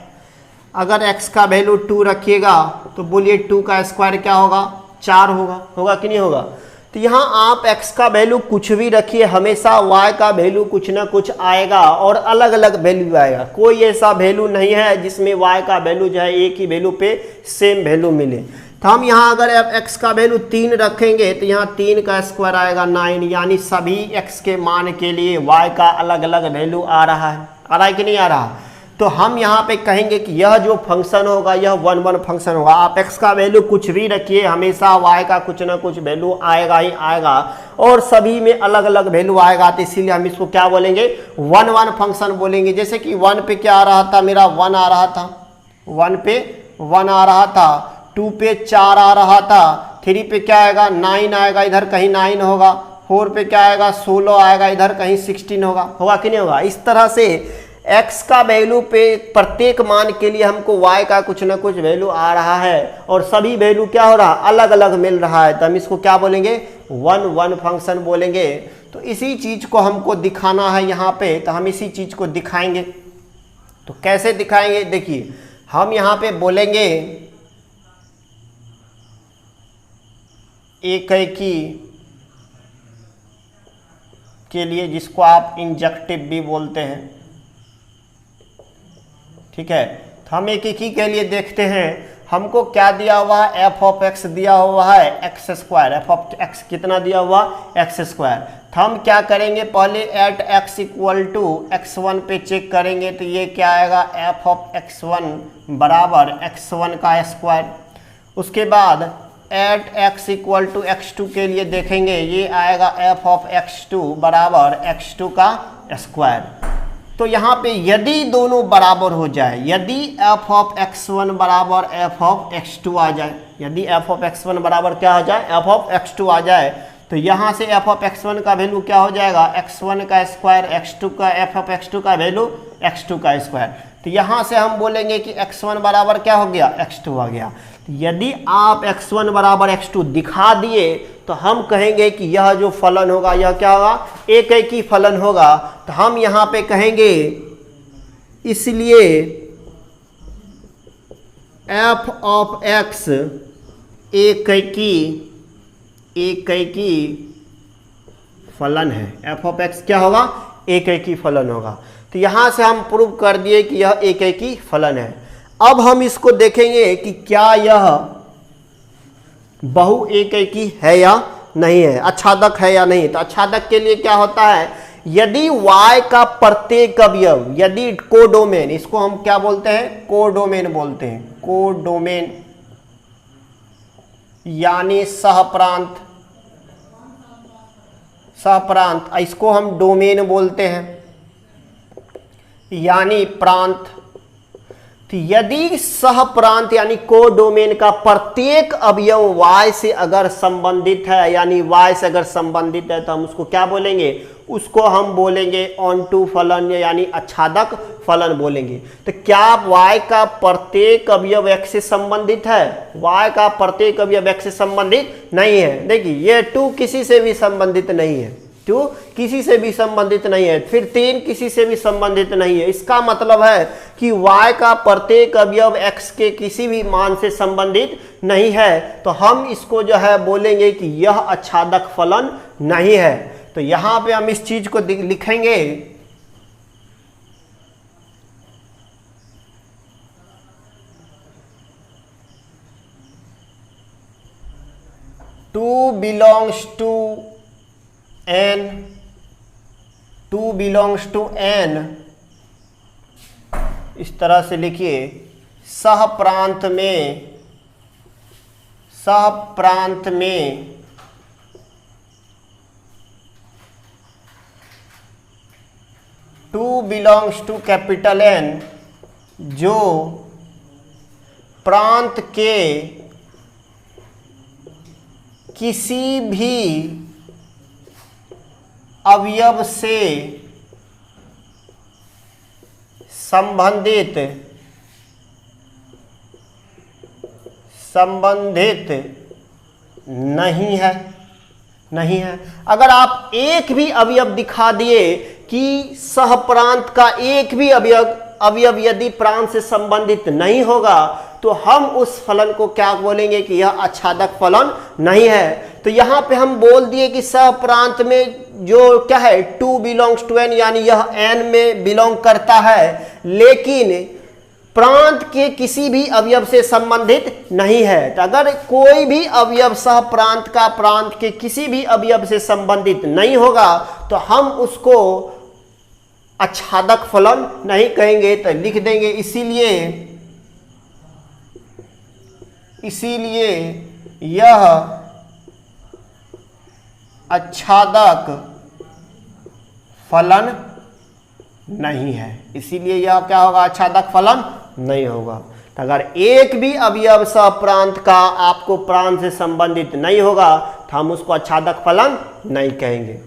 अगर x का वैल्यू 2 रखिएगा तो बोलिए 2 का स्क्वायर क्या होगा, 4 होगा कि नहीं होगा। तो यहाँ आप x का वैल्यू कुछ भी रखिए, हमेशा y का वैल्यू कुछ ना कुछ आएगा और अलग अलग वैल्यू आएगा। कोई ऐसा वैल्यू नहीं है जिसमें y का वैल्यू जो है एक ही वैल्यू पे सेम वैल्यू मिले। तो हम यहाँ अगर x का वैल्यू 3 रखेंगे तो यहाँ 3 का स्क्वायर आएगा 9, यानी सभी x के मान के लिए y का अलग अलग वैल्यू आ रहा है कि नहीं आ रहा। तो हम यहाँ पे कहेंगे कि यह जो फंक्शन होगा यह 1 1 फंक्शन होगा। आप x का वैल्यू कुछ भी रखिए, हमेशा y का कुछ ना कुछ वैल्यू आएगा ही आएगा, और सभी में अलग अलग वैल्यू आएगा। तो इसीलिए हम इसको क्या बोलेंगे, 1 1 फंक्शन बोलेंगे। जैसे कि 1 पे क्या आ रहा था, मेरा 1 आ रहा था, 1 पे 1 आ रहा था, 2 पे 4 आ रहा था, 3 पे क्या आएगा, 9 आएगा, इधर कहीं 9 होगा, 4 पे क्या आएगा, 16 आएगा, इधर कहीं 16 होगा कि नहीं होगा। इस तरह से x का वैल्यू पे प्रत्येक मान के लिए हमको y का कुछ ना कुछ वैल्यू आ रहा है, और सभी वैल्यू क्या हो रहा है, अलग अलग मिल रहा है। तो हम इसको क्या बोलेंगे, 1 1 फंक्शन बोलेंगे। तो इसी चीज को हमको दिखाना है यहाँ पे, तो हम इसी चीज को दिखाएंगे। तो कैसे दिखाएंगे, देखिए हम यहाँ पे बोलेंगे एकैकी के लिए, जिसको आप इंजेक्टिव भी बोलते हैं, ठीक है। तो हम एकैकी के लिए देखते हैं, हमको क्या दिया हुआ है, f ऑफ x दिया हुआ है x²। f ऑफ x कितना दिया हुआ, x²। तो हम क्या करेंगे, पहले eight x equal to x1 पे चेक करेंगे, तो ये क्या आएगा, f ऑफ x1 बराबर x1 का स्क्वायर। उसके बाद eight x equal to x2 के लिए देखेंगे, ये आएगा f ऑफ x2 बराबर x2 का स्क्वायर। तो यहाँ पे यदि दोनों बराबर हो जाए, यदि f ऑफ x1 बराबर f ऑफ x2 आ जाए, यदि f ऑफ x1 बराबर क्या हो जाए, f ऑफ x2 आ जाए, तो यहाँ से f ऑफ x1 का वैल्यू क्या हो जाएगा, x1 का स्क्वायर, x2 का f ऑफ x2 का वैल्यू x2 का स्क्वायर। तो यहाँ से हम बोलेंगे कि x1 बराबर क्या हो गया, x2 आ गया। यदि आप x1 बराबर x2 दिखा दिए तो हम कहेंगे कि यह जो फलन होगा यह क्या होगा, एक एक ही फलन होगा। तो हम यहां पे कहेंगे इसलिए f ऑफ x एक ही फलन है। f ऑफ x क्या होगा, एक ही फलन होगा। तो यहां से हम प्रूव कर दिए कि यह एक ही फलन है। अब हम इसको देखेंगे कि क्या यह बहु एक ही है या नहीं है, अच्छादक है या नहीं। तो अच्छादक के लिए क्या होता है, यदि y का प्रत्येक अवयव, यदि कोडोमेन, इसको हम क्या बोलते हैं, कोडोमेन बोलते हैं, कोडोमेन यानी सहप्रांत, इसको हम डोमेन बोलते हैं यानी प्रांत। तो यदि सहप्रांत यानी कोडोमेन का प्रत्येक अवयव y से अगर संबंधित है, यानी y से अगर संबंधित है, तो हम उसको क्या बोलेंगे, उसको हम बोलेंगे ऑनटू फलन यानी अच्छादक फलन बोलेंगे। तो क्या y का प्रत्येक अवयव x से संबंधित है, y का प्रत्येक अवयव x से संबंधित नहीं है। देखिए ये 2 किसी से भी संबंधित नहीं है, 2 किसी से भी संबंधित नहीं है, फिर 3 किसी से भी संबंधित नहीं है। इसका मतलब है कि y का प्रत्येक अवयव x के किसी भी मान से संबंधित नहीं है। तो हम इसको जो है बोलेंगे कि यह अच्छादक फलन नहीं है। तो यहां पे हम इस चीज को लिखेंगे, टू बिलोंग्स टू n, इस तरह से लिखिए, सहप्रांत में two belongs to capital N, जो प्रांत के किसी भी अवयव से संबंधित नहीं है। अगर आप एक भी अवयव दिखा दिए कि सहप्रांत का एक भी अवयव यदि प्रांत से संबंधित नहीं होगा, तो हम उस फलन को क्या बोलेंगे कि यह अच्छादक फलन नहीं है। तो यहां पे हम बोल दिए कि सहप्रांत में जो क्या है, 2 बिलोंग्स टू n, यानी यह n में बिलोंग करता है, लेकिन प्रांत के किसी भी अवयव से संबंधित नहीं है। तो अगर कोई भी अवयव सहप्रांत का प्रांत के किसी भी अवयव से संबंधित नहीं होगा, तो हम उसको अच्छादक फलन नहीं कहेंगे। तो लिख देंगे इसीलिए यह अच्छादक फलन नहीं है। इसीलिए यह क्या होगा, अच्छादक फलन नहीं होगा। तो अगर एक भी अवयव सहप्रांत का आपको प्रांत से संबंधित नहीं होगा, तो हम उसको अच्छादक फलन नहीं कहेंगे।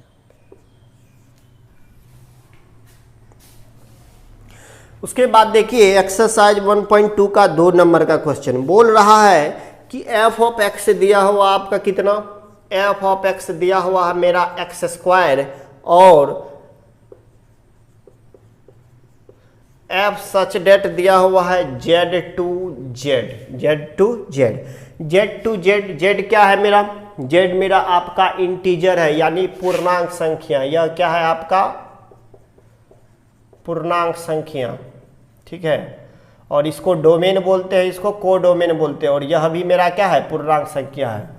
उसके बाद देखिए एक्सरसाइज 1.2 का 2 नंबर का क्वेश्चन बोल रहा है कि f ऑफ x दिया हुआ आपका कितना, f ऑफ x दिया हुआ है मेरा x² और f सच डेट दिया हुआ है z टू z क्या है मेरा, z मेरा आपका इंटीजर है यानी पूर्णांक संख्या। यह क्या है आपका पूर्णांक संख्या, ठीक है। और इसको डोमेन बोलते हैं, इसको कोडोमेन बोलते हैं। और यह भी मेरा क्या है, पूर्णांक संख्या है।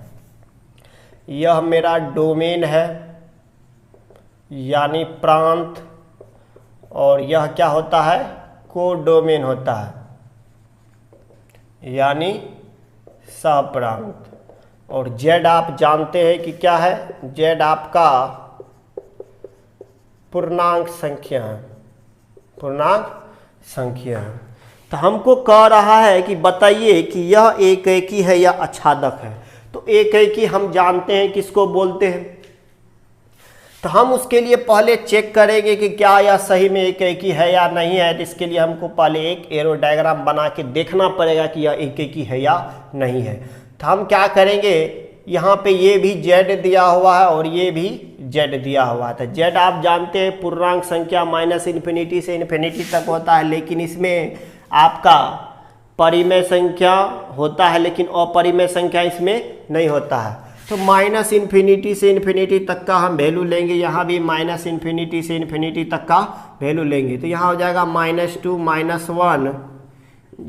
यह मेरा डोमेन है यानी प्रांत, और यह क्या होता है, कोडोमेन होता है यानी सहप्रांत। और z आप जानते हैं कि क्या है, z आपका पूर्णांक संख्या है, तो हमको कह रहा है कि बताइए कि यह एक एकी है या अच्छादक है। तो एक एकी हम जानते हैं किसको बोलते हैं, तो हम उसके लिए पहले चेक करेंगे कि क्या यह सही में एक एकी है या नहीं है। तो इसके लिए हमको पहले एक एरो डायग्राम बना के देखना पड़ेगा कि यह एक एकी है या नहीं है। तो हम क्या करेंगे, यहाँ पे ये भी z दिया हुआ है और ये भी z दिया हुआ था। z आप जानते हैं पूर्णांक संख्या -∞ से इन्फिनिटी तक होता है, लेकिन इसमें आपका परिमेय संख्या होता है लेकिन अपरिमेय संख्या इसमें नहीं होता है। तो -∞ से इन्फिनिटी तक का हम वैल्यू लेंगे, यहाँ भी -∞ से इन्फिनिटी तक का वैल्यू लेंगे। तो यहाँ हो जाएगा -2 -1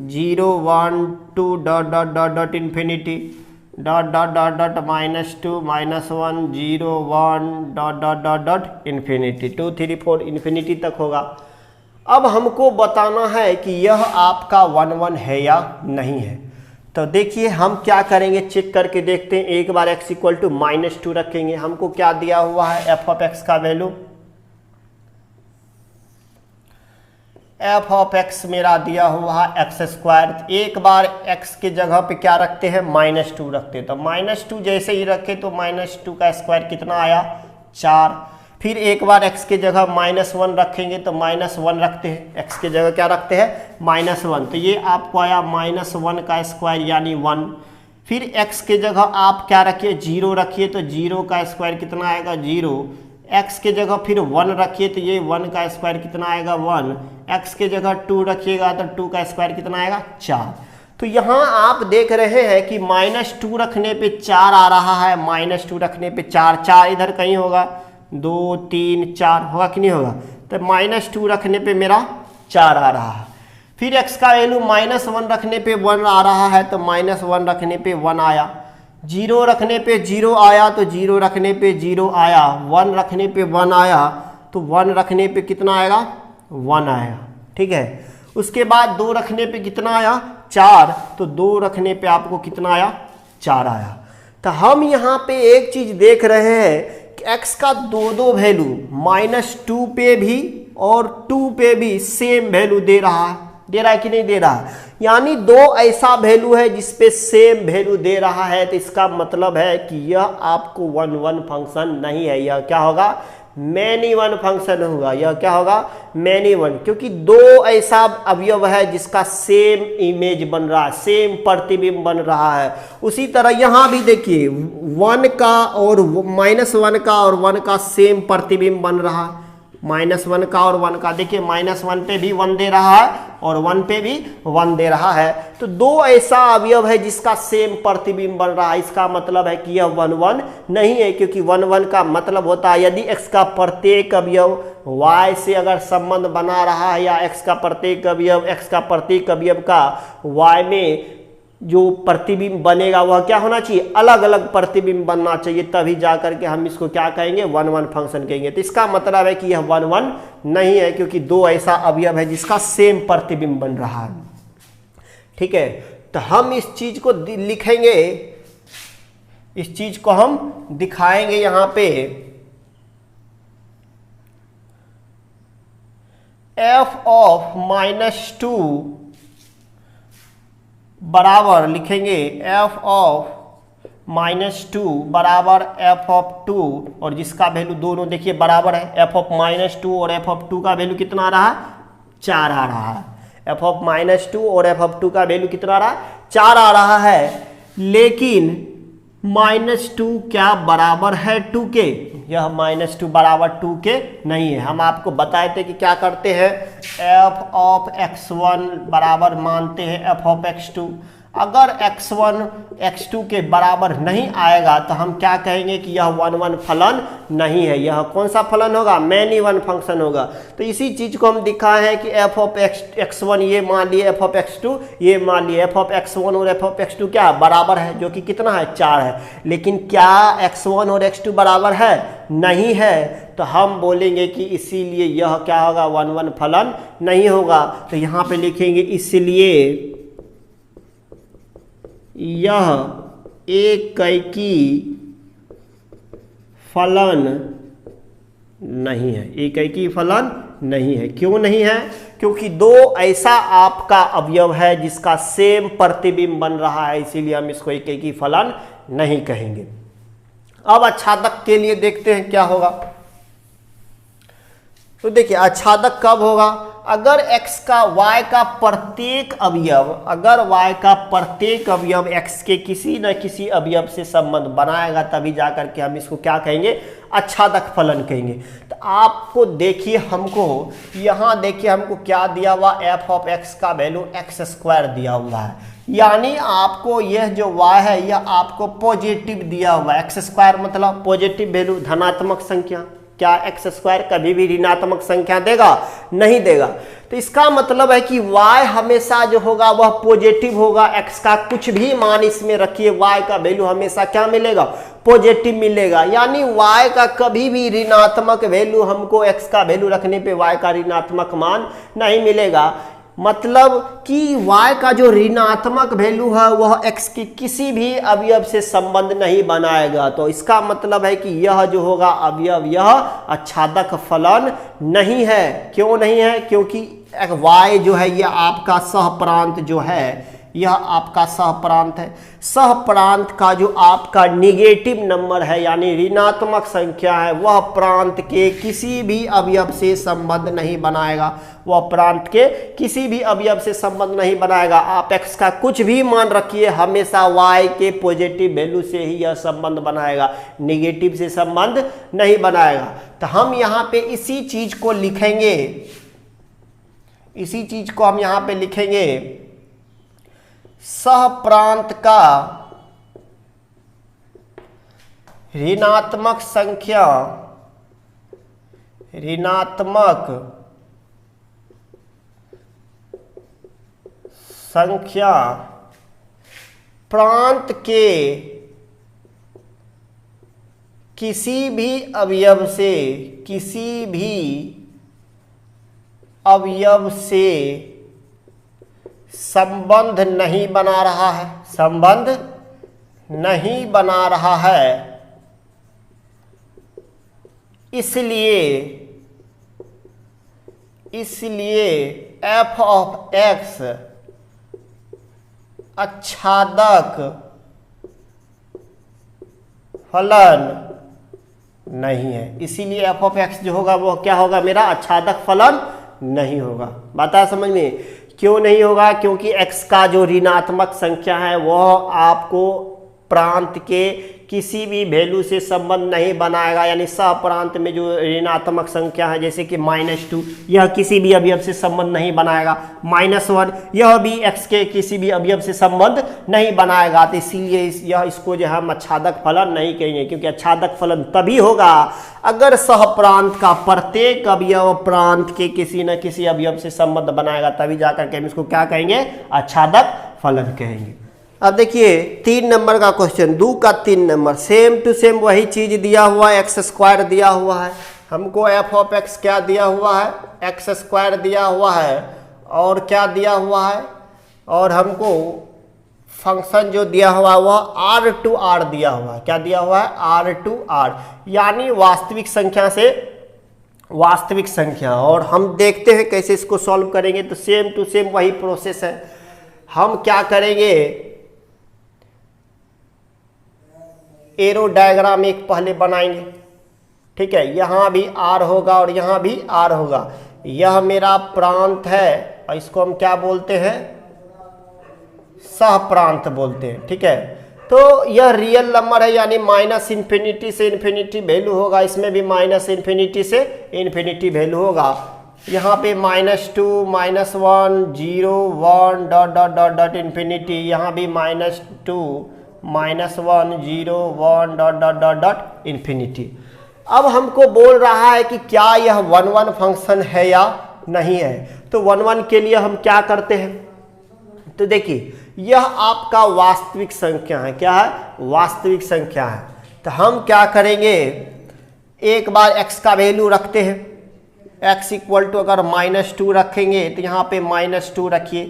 0 1 2 dot dot dot dot infinity dot dot dot dot -2 -1 0 1 dot dot dot dot infinity 2 3 4 infinity तक होगा। अब हमको बताना है कि यह आपका 1 1 है या नहीं है। तो देखिए हम क्या करेंगे, चेक करके देखते हैं। एक बार x = -2 रखेंगे। हमको क्या दिया हुआ है f(x) का वैल्यू, f(x) मेरा दिया हुआ है x²। एक बार x के जगह पे क्या रखते हैं, -2 रखते हैं। तो -2 जैसे ही रखे तो -2 का स्क्वायर कितना आया, 4। फिर एक बार x के जगह -1 रखेंगे तो -1 रखते हैं, x के जगह क्या रखते हैं, -1। तो ये आपको आया -1 का स्क्वायर यानी 1। फिर x के जगह आप क्या रखिए, 0 रखिए तो 0 का स्क्वायर कितना आएगा, 0। x के जगह फिर 1 रखिए तो ये 1 का स्क्वायर कितना आएगा, 1। x के जगह 2 रखिएगा तो 2 का स्क्वायर कितना आएगा, 4। तो यहाँ आप देख रहे हैं कि -2 रखने पे 4 आ रहा है, -2 रखने पे 4, 4 इधर कहीं होगा, 2 3 4 होगा कि नहीं होगा। तो -2 रखने पे मेरा 4 आ रहा है। फिर x का वैल्यू -1 रखने पे 1 आ रहा है, तो -1 रखने पे 1 आया। 0 रखने पे 0 आया तो 0 रखने पे 0 आया। 1 रखने पे 1 आया तो 1 रखने पे कितना आएगा, 1 आया। ठीक है। उसके बाद 2 रखने पे कितना आया, 4। तो 2 रखने पे आपको कितना आया, 4 आया। तो हम यहाँ पे एक चीज देख रहे हैं कि x का दो वैल्यू -2 पे भी और 2 पे भी सेम वैल्यू दे रहा है कि नहीं दे रहा है। यानी 2 ऐसा वैल्यू है जिसपे सेम वैल्यू दे रहा है। तो इसका मतलब है कि यह आपको 1 1 फंक्शन नहीं है, यह क्या होगा, मैनी वन फंक्शन होगा। यह क्या होगा, मैनी वन, क्योंकि 2 ऐसा अवयव है जिसका सेम इमेज बन रहा है, सेम प्रतिबिंब बन रहा है। उसी तरह यहाँ भी देखिए 1 का और -1 का और 1 का सेम प्रतिबिंब बन रहा है। -1 का और 1 का देखिए, -1 पे भी 1 दे रहा है और 1 पे भी 1 दे रहा है। तो 2 ऐसा अवयव है जिसका सेम प्रतिबिंब बन रहा है। इसका मतलब है कि यह 1 1 नहीं है, क्योंकि 1 1 का मतलब होता है यदि x का प्रत्येक अवयव y से अगर संबंध बना रहा है, या x का प्रत्येक अवयव x का प्रत्येक अवयव का y में जो प्रतिबिंब बनेगा वह क्या होना चाहिए, अलग अलग प्रतिबिंब बनना चाहिए, तभी जाकर के हम इसको क्या कहेंगे, 1 1 फंक्शन कहेंगे। तो इसका मतलब है कि यह 1 1 नहीं है, क्योंकि 2 ऐसा अवयव है जिसका सेम प्रतिबिंब बन रहा है। ठीक है। तो हम इस चीज को लिखेंगे, इस चीज को हम दिखाएंगे यहां पे, f(-2) बराबर लिखेंगे f(-2) बराबर f(2), और जिसका वैल्यू दोनों देखिए बराबर है। f(-2) और f(2) का वैल्यू कितना आ रहा है, 4 आ रहा है। f(-2) और f(2) का वैल्यू कितना आ रहा है, 4 आ रहा है। लेकिन -2 क्या बराबर है 2 के, यह -2 बराबर 2 के नहीं है। हम आपको बताए थे कि क्या करते हैं, f(x1) बराबर मानते हैं f(x2). अगर x1 x2 के बराबर नहीं आएगा तो हम क्या कहेंगे कि यह 1 1 फलन नहीं है। यह कौन सा फलन होगा, मैनी वन फंक्शन होगा। तो इसी चीज को हम दिखाए हैं कि f(x1) ये मान लिए, f(x2) ये मान लिए। f(x1) और f(x2) क्या बराबर है, जो कि कितना है, 4 है। लेकिन क्या x1 और x2 बराबर है, नहीं है। तो हम बोलेंगे कि इसीलिए यह क्या होगा, 1 1 फलन नहीं होगा। तो यहाँ पे लिखेंगे इसलिए यह एकैकी फलन नहीं है, एकैकी फलन नहीं है। क्यों नहीं है, क्योंकि 2 ऐसा आपका अवयव है जिसका सेम प्रतिबिंब बन रहा है, इसीलिए हम इसको एकैकी फलन नहीं कहेंगे। अब अच्छा तक के लिए देखते हैं क्या होगा। तो देखिए आच्छादक कब होगा, अगर x का y का प्रत्येक अवयव, अगर y का प्रत्येक अवयव x के किसी न किसी अवयव से संबंध बनाएगा, तभी जाकर के हम इसको क्या कहेंगे, आच्छादक फलन कहेंगे। तो आपको देखिए, हमको यहाँ देखिए हमको क्या दिया हुआ, f ऑफ x का वैल्यू x² दिया हुआ है, यानी आपको यह जो y है यह आपको पॉजिटिव दिया हुआ है। x² मतलब पॉजिटिव वैल्यू, धनात्मक संख्या। क्या x² कभी भी ऋणात्मक संख्या देगा, नहीं देगा। तो इसका मतलब है कि y हमेशा जो होगा वह पॉजिटिव होगा। x का कुछ भी मान इसमें रखिए, y का वैल्यू हमेशा क्या मिलेगा, पॉजिटिव मिलेगा। यानी y का कभी भी ऋणात्मक वैल्यू, हमको x का वैल्यू रखने पे y का ऋणात्मक मान नहीं मिलेगा। मतलब कि y का जो ऋणात्मक वैल्यू है वह x के किसी भी अवयव से संबंध नहीं बनाएगा। तो इसका मतलब है कि यह जो होगा अवयव, यह आच्छादक फलन नहीं है। क्यों नहीं है, क्योंकि y जो है यह आपका सहप्रांत जो है, यह आपका सहप्रांत है। सहप्रांत का जो आपका निगेटिव नंबर है, यानी ऋणात्मक संख्या है, वह प्रांत के किसी भी अवयव से संबंध नहीं बनाएगा, वह प्रांत के किसी भी अवयव से संबंध नहीं बनाएगा। आप x का कुछ भी मान रखिए, हमेशा y के पॉजिटिव वैल्यू से ही यह संबंध बनाएगा, निगेटिव से संबंध नहीं बनाएगा। तो हम यहाँ पे इसी चीज को लिखेंगे, इसी चीज को हम यहाँ पे लिखेंगे, सहप्रांत का ऋणात्मक संख्या, ऋणात्मक संख्या प्रांत के किसी भी अवयव से, किसी भी अवयव से संबंध नहीं बना रहा है, संबंध नहीं बना रहा है। इसलिए f ऑफ x आच्छादक फलन नहीं है। इसीलिए f ऑफ x जो होगा वो क्या होगा, मेरा आच्छादक फलन नहीं होगा। बात आ समझ में, क्यों नहीं होगा, क्योंकि x का जो ऋणात्मक संख्या है वह आपको प्रांत के किसी भी वैल्यू से संबंध नहीं बनाएगा। यानी सहप्रांत में जो ऋणात्मक संख्या है, जैसे कि -2, यह किसी भी अवयव से संबंध नहीं बनाएगा। -1 यह भी x के किसी भी अवयव से संबंध नहीं बनाएगा। तो इसीलिए यह इसको जो हम आच्छादक फलन नहीं कहेंगे, क्योंकि आच्छादक फलन तभी होगा अगर सहप्रांत का प्रत्येक अवयव प्रांत के किसी न किसी अवयव से संबंध बनाएगा, तभी जाकर के हम इसको क्या कहेंगे, आच्छादक फलन कहेंगे। अब देखिए 3 नंबर का क्वेश्चन, 2 का 3 नंबर, सेम टू सेम वही चीज दिया हुआ है, x² दिया हुआ है। हमको f ऑफ x क्या दिया हुआ है, x² दिया हुआ है, और क्या दिया हुआ है, और हमको फंक्शन जो दिया हुआ है वह r टू r दिया हुआ है। क्या दिया हुआ है, r टू r, यानी वास्तविक संख्या से वास्तविक संख्या। और हम देखते हैं कैसे इसको सॉल्व करेंगे। तो सेम टू सेम वही प्रोसेस है। हम क्या करेंगे, एरो डायग्राम एक पहले बनाएंगे, ठीक है। यहाँ भी r होगा और यहाँ भी r होगा। यह मेरा प्रांत है और इसको हम क्या बोलते हैं, सहप्रांत बोलते हैं, ठीक है। तो यह रियल नंबर है, यानी -∞ से इन्फिनिटी वैल्यू होगा। इसमें भी -∞ से इन्फिनिटी वैल्यू होगा। यहाँ पे -2, -1, 0, 1 dot dot dot dot infinity. यहाँ भी -2, -1, 0, 1 dot dot dot dot infinity. अब हमको बोल रहा है कि क्या यह 1 फंक्शन है या नहीं है। तो 1 के लिए हम क्या करते हैं, तो देखिए यह आपका वास्तविक संख्या है। क्या है, वास्तविक संख्या है। तो हम क्या करेंगे, एक बार x का वैल्यू रखते हैं। x इक्वल टू अगर -2 रखेंगे तो यहाँ पे -2 रखिए।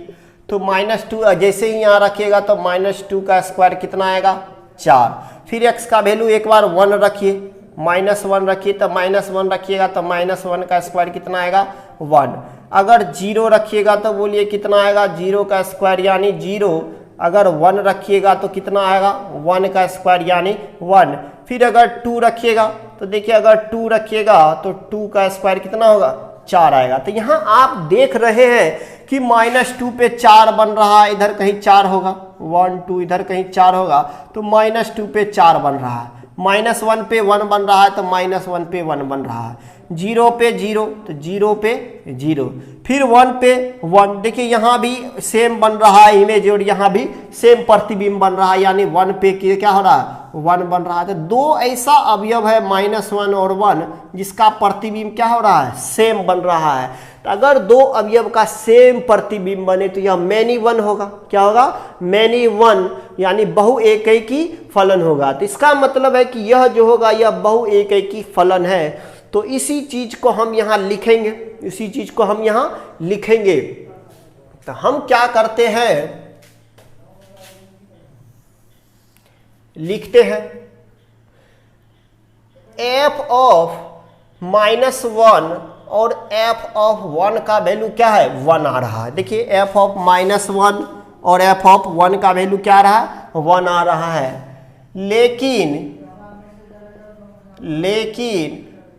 तो -2 जैसे ही यहाँ रखिएगा तो -2 का स्क्वायर कितना आएगा, 4। फिर x का वैल्यू एक बार 1 रखिए, -1 रखिए, तो -1 रखिएगा तो -1 का स्क्वायर कितना आएगा, 1। अगर 0 रखिएगा तो बोलिए कितना आएगा, 0 का स्क्वायर यानी 0। अगर 1 रखिएगा तो कितना आएगा, 1 का स्क्वायर यानी 1। फिर अगर 2 रखिएगा तो देखिए अगर 2 रखिएगा तो 2 का स्क्वायर कितना होगा, 4 आएगा। तो यहाँ आप देख रहे हैं कि -2 पे 4 बन रहा है, इधर कहीं 4 होगा, 1 2 इधर कहीं 4 होगा, तो -2 पे 4 बन रहा है, -1 पे 1 बन रहा है, तो -1 पे 1 बन रहा है, 0 पे 0 तो 0 पे 0, फिर 1 पे 1। देखिए यहाँ भी सेम बन रहा है इमेज और यहाँ भी सेम प्रतिबिंब बन रहा है, यानी 1 पे क्या हो रहा है, 1 बन रहा है। तो दो ऐसा अवयव है -1 और 1 जिसका प्रतिबिंब क्या हो रहा है, सेम बन रहा है। तो अगर दो अवयव का सेम प्रतिबिंब बने तो यह मैनी वन होगा। क्या होगा, मैनी वन, यानी बहु एकैकी फलन होगा। तो इसका मतलब है कि यह जो होगा यह बहु एकैकी फलन है। तो इसी चीज को हम यहाँ लिखेंगे, इसी चीज को हम यहाँ लिखेंगे। तो हम क्या करते हैं, लिखते हैं f ऑफ -1 और f ऑफ 1 का वैल्यू क्या है, 1 आ रहा है। देखिए f ऑफ -1 और f ऑफ 1 का वैल्यू क्या आ रहा है, 1 आ रहा है। लेकिन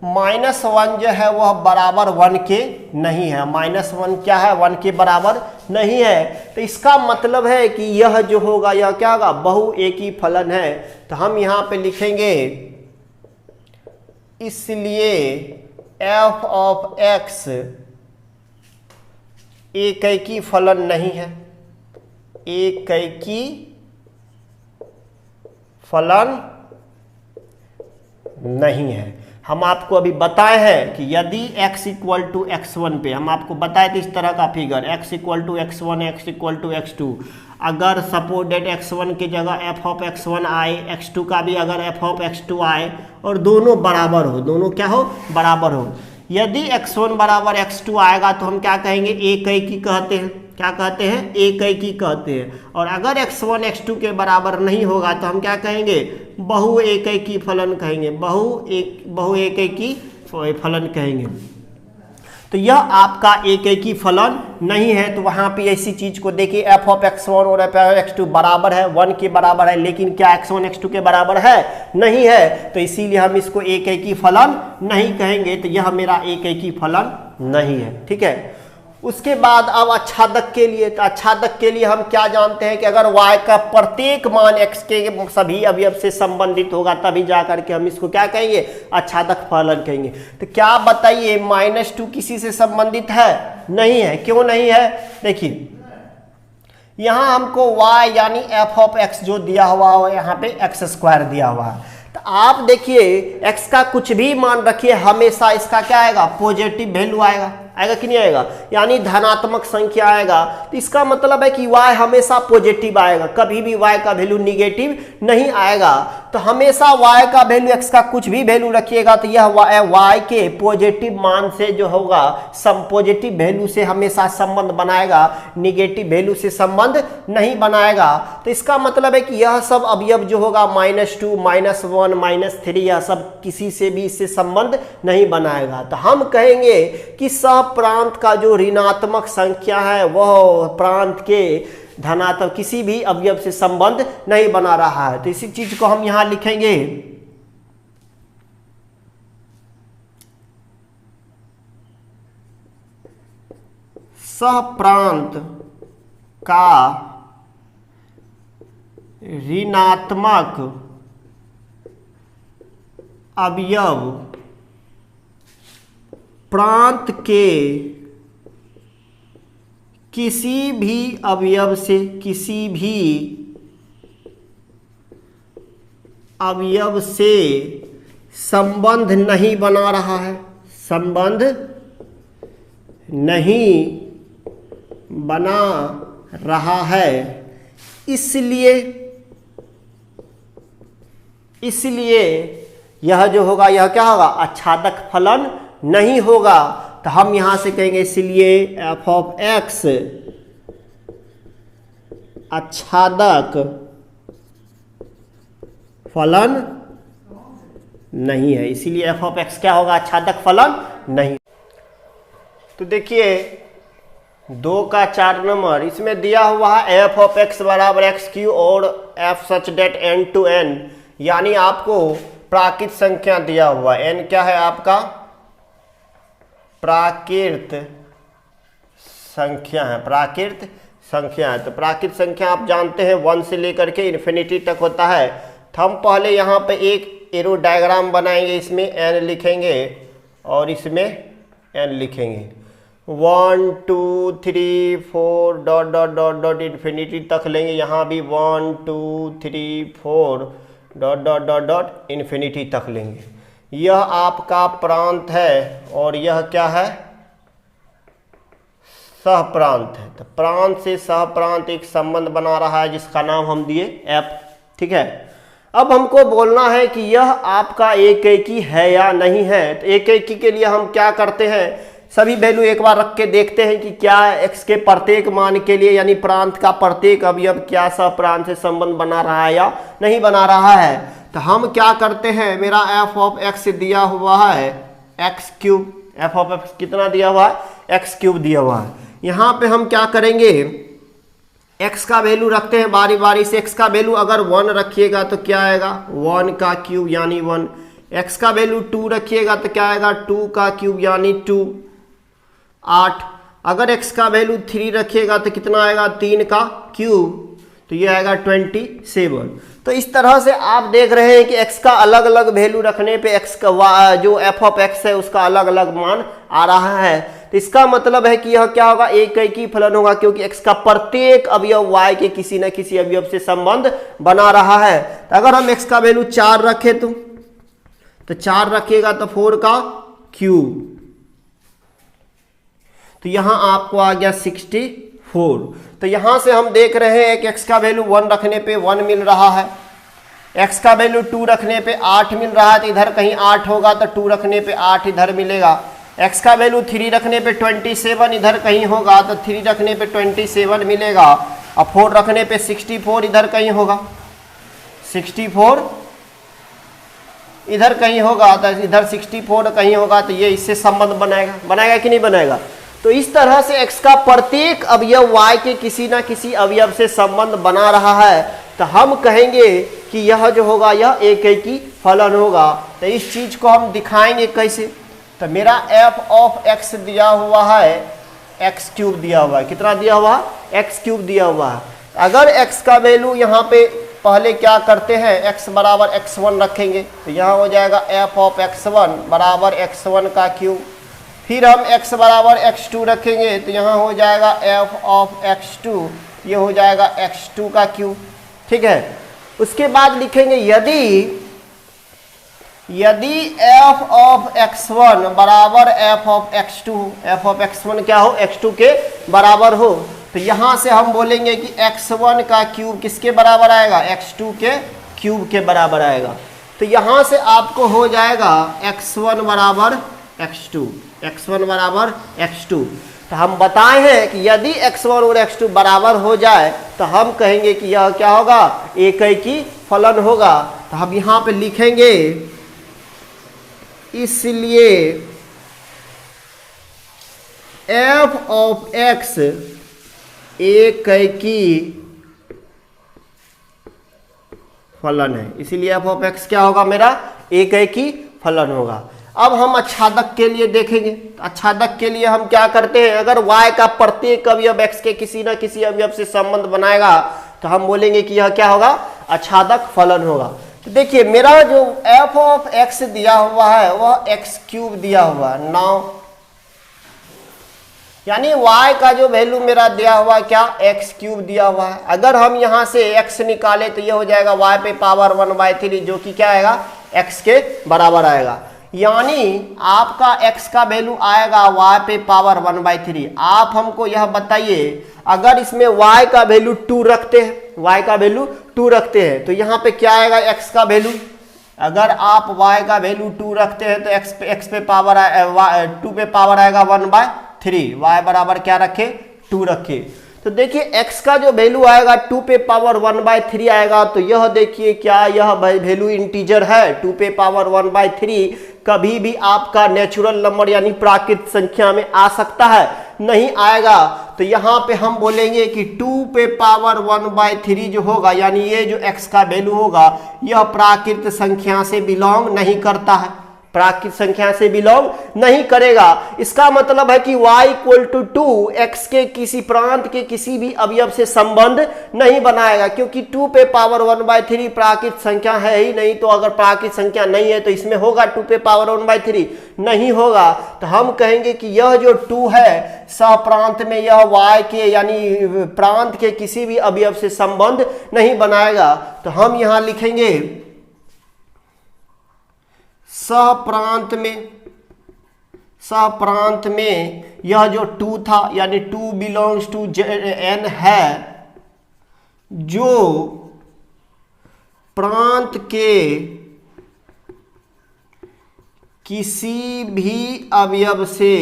-1 जो है वह बराबर 1 के नहीं है, -1 क्या है, 1 के बराबर नहीं है। तो इसका मतलब है कि यह जो होगा यह क्या होगा, बहु एकी फलन है। तो हम यहाँ पे लिखेंगे इसलिए f ऑफ x एकैकी फलन नहीं है, एकैकी फलन नहीं है। हम आपको अभी बताए हैं कि यदि x इक्वल टू x1 पे, हम आपको बताए थे इस तरह का figure, x equal to x1, x equal to x2, अगर सपोज डेट x1 की जगह f ऑफ x1 आए, x2 का भी अगर f ऑफ x2 आए और दोनों बराबर हो, दोनों क्या हो, बराबर हो। यदि x1 बराबर x2 आएगा तो हम क्या कहेंगे, एकैकी कहते हैं। क्या कहते हैं, एकैकी कहते हैं। और अगर x1 x2 के बराबर नहीं होगा तो हम क्या कहेंगे, बहु एकैकी फलन कहेंगे, बहु एकैकी फलन कहेंगे। तो यह आपका एकैकी फलन नहीं है। तो वहाँ पे ऐसी चीज को देखिए, f ऑफ x1 और f ऑफ x2 बराबर है, 1 के बराबर है, लेकिन क्या x1 x2 के बराबर है, नहीं है। तो इसीलिए हम इसको एकैकी फलन नहीं कहेंगे। तो यह मेरा एकैकी फलन नहीं है, ठीक है। उसके बाद अब आच्छादक के लिए, तो आच्छादक के लिए हम क्या जानते हैं कि अगर y का प्रत्येक मान x के सभी अवयव से संबंधित होगा तभी जाकर के हम इसको क्या कहेंगे, आच्छादक फलन कहेंगे। तो क्या बताइए, -2 किसी से संबंधित है, नहीं है। क्यों नहीं है, देखिए यहाँ हमको y यानी f ऑफ x जो दिया हुआ है यहाँ पे x² दिया हुआ है। तो आप देखिए x का कुछ भी मान रखिए, हमेशा इसका क्या आएगा, पॉजिटिव वैल्यू आएगा, आएगा कि नहीं आएगा, यानी धनात्मक संख्या आएगा। तो इसका मतलब है कि y हमेशा पॉजिटिव आएगा, कभी भी y का वैल्यू निगेटिव नहीं आएगा। तो हमेशा y का वैल्यू, x का कुछ भी वैल्यू रखिएगा तो यह y के पॉजिटिव मान से जो होगा, पॉजिटिव वैल्यू से हमेशा संबंध बनाएगा, निगेटिव वैल्यू से संबंध नहीं बनाएगा। तो इसका मतलब है कि यह सब अवयव जो होगा, -2 -1 -3, यह सब किसी से भी इससे संबंध नहीं बनाएगा। तो हम कहेंगे कि सह प्रांत का जो ऋणात्मक संख्या है वह प्रांत के धनात्मक किसी भी अवयव से संबंध नहीं बना रहा है। तो इसी चीज को हम यहां लिखेंगे, सह प्रांत का ऋणात्मक अवयव प्रांत के किसी भी अवयव से, किसी भी अवयव से संबंध नहीं बना रहा है, संबंध नहीं बना रहा है। इसलिए यह जो होगा, यह क्या होगा, आच्छादक फलन नहीं होगा। तो हम यहां से कहेंगे इसलिए f ऑफ x आच्छादक फलन नहीं है, इसीलिए f ऑफ x क्या होगा, आच्छादक फलन नहीं। तो देखिए 2 का 4 नंबर, इसमें दिया हुआ है f ऑफ x बराबर x³ और f such that n to n, यानी आपको प्राकृत संख्या दिया हुआ, n क्या है आपका प्राकृत संख्या है, प्राकृत संख्या है। तो प्राकृत संख्या आप जानते हैं 1 से लेकर के इन्फिनिटी तक होता है। तो हम पहले यहाँ पे एक एरो डायग्राम बनाएंगे, इसमें n लिखेंगे और इसमें n लिखेंगे, 1 2 3 4 dot dot dot dot infinity तक लेंगे। यहाँ भी 1 2 3 4 dot dot dot dot infinity तक लेंगे। यह आपका प्रांत है और यह क्या है सहप्रांत है। तो प्रांत से सहप्रांत एक संबंध बना रहा है जिसका नाम हम दिए f। ठीक है, अब हमको बोलना है कि यह आपका एकैकी है या नहीं है। तो एकैकी के लिए हम क्या करते हैं, सभी वैल्यू एक बार रख के देखते हैं कि क्या x के प्रत्येक मान के लिए यानी प्रांत का प्रत्येक अवयव क्या सहप्रांत से संबंध बना रहा है या नहीं बना रहा है। तो हम क्या करते हैं, मेरा f ऑफ x दिया हुआ है x cube, f of x कितना दिया हुआ है x क्यूब दिया हुआ है। यहाँ पे हम क्या करेंगे, x का वैल्यू रखते हैं बारी बारी से। x का वैल्यू अगर 1 रखिएगा तो क्या आएगा 1 का क्यूब यानी 1। x का वैल्यू 2 रखिएगा तो क्या आएगा 2 का क्यूब यानी 2 8। अगर x का वैल्यू 3 रखिएगा तो कितना आएगा 3 का क्यूब, तो ये आएगा 27। तो इस तरह से आप देख रहे हैं कि x का अलग अलग वैल्यू रखने पे x का जो f ऑफ x है उसका अलग अलग मान आ रहा है। तो इसका मतलब है कि यह क्या होगा एकैकी फलन होगा, क्योंकि x का प्रत्येक अवयव y के किसी न किसी अवयव से संबंध बना रहा है। तो अगर हम x का वैल्यू 4 रखें तो 4 रखिएगा तो 4 का क्यूब, तो यहां आपको आ गया 64। तो यहां से हम देख रहे हैं कि x का वैल्यू 1 रखने पे 1 मिल रहा है, x का वैल्यू 2 रखने पे 8 मिल रहा है, तो इधर कहीं 8 होगा तो 2 रखने पे 8 इधर मिलेगा। x का वैल्यू 3 रखने पे 27 इधर कहीं होगा तो 3 रखने पे 27 मिलेगा, और 4 रखने पे 64 इधर कहीं होगा, 64 इधर कहीं होगा, तो इधर 64 कहीं होगा, तो ये इससे संबंध बनाएगा कि नहीं बनाएगा। तो इस तरह से x का प्रत्येक अवयव y के किसी ना किसी अवयव से संबंध बना रहा है। तो हम कहेंगे कि यह जो होगा यह एकैकी फलन होगा। तो इस चीज को हम दिखाएंगे कैसे, तो मेरा f ऑफ x दिया हुआ है x क्यूब दिया हुआ है, कितना दिया हुआ है x क्यूब दिया हुआ है। अगर x का वैल्यू यहाँ पे पहले क्या करते हैं x बराबर x1 रखेंगे, तो यहाँ हो जाएगा f ऑफ x1 बराबर x1 का क्यूब। फिर हम x बराबर x2 रखेंगे तो यहाँ हो जाएगा f ऑफ x2, ये हो जाएगा x2 का क्यूब। ठीक है, उसके बाद लिखेंगे यदि f ऑफ x1 बराबर f of x2, f of x1 क्या हो x2 के बराबर हो, तो यहाँ से हम बोलेंगे कि x1 का क्यूब किसके बराबर आएगा x2 के क्यूब के बराबर आएगा। तो यहाँ से आपको हो जाएगा x1 बराबर x2, x1 बराबर x2। तो हम बताए हैं कि यदि x1 और x2 बराबर हो जाए तो हम कहेंगे कि यह क्या होगा एकैकी फलन होगा। तो हम यहाँ पे लिखेंगे इसलिए f ऑफ x एकैकी फलन है, इसीलिए f ऑफ x क्या होगा मेरा एकैकी फलन होगा। अब हम आच्छादक के लिए देखेंगे। आच्छादक के लिए हम क्या करते हैं, अगर y का प्रत्येक अवयव x के किसी न किसी अवयव से संबंध बनाएगा तो हम बोलेंगे कि यह क्या होगा आच्छादक फलन होगा। तो देखिए मेरा जो f ऑफ x दिया हुआ है वह x क्यूब दिया हुआ है 9, यानी y का जो वैल्यू मेरा दिया हुआ क्या x क्यूब दिया हुआ है। अगर हम यहाँ से x निकाले तो यह हो जाएगा y पे पावर 1/3, जो कि क्या आएगा x के बराबर आएगा। यानी आपका x का वैल्यू आएगा y पे पावर 1/3। आप हमको यह बताइए अगर इसमें y का वैल्यू 2 रखते हैं, y का वैल्यू 2 रखते हैं तो यहाँ पे क्या आएगा x का वैल्यू। अगर आप y का वैल्यू 2 रखते हैं तो x पे पावर 2 पे पावर आएगा 1/3, y बराबर क्या रखे 2 रखे। तो देखिए x का जो वैल्यू आएगा 2 पे पावर 1/3 आएगा, तो यह देखिए क्या यह वैल्यू इंटीजर है 2 पे पावर 1/3 कभी भी आपका नेचुरल नंबर यानी प्राकृत संख्या में आ सकता है। नहीं आएगा। तो यहाँ पे हम बोलेंगे कि 2 पे पावर 1/3 जो होगा, यानी ये जो x का वैल्यू होगा यह प्राकृत संख्या से बिलोंग नहीं करता है, प्राकृत संख्या से बिलोंग नहीं करेगा। इसका मतलब है कि y इक्वल टू 2 x के किसी प्रांत के किसी भी अवयव से संबंध नहीं बनाएगा, क्योंकि 2 पे पावर 1/3 प्राकृत संख्या है ही नहीं। तो अगर प्राकृत संख्या नहीं है तो इसमें होगा 2 पे पावर 1/3? नहीं होगा। तो हम कहेंगे कि यह जो 2 है सह प्रांत में यह y के यानी प्रांत के किसी भी अवयव से संबंध नहीं बनाएगा। तो हम यहां लिखेंगे सह प्रांत में यह जो 2 था यानी 2 बिलोंग्स टू n है, जो प्रांत के किसी भी अवयव से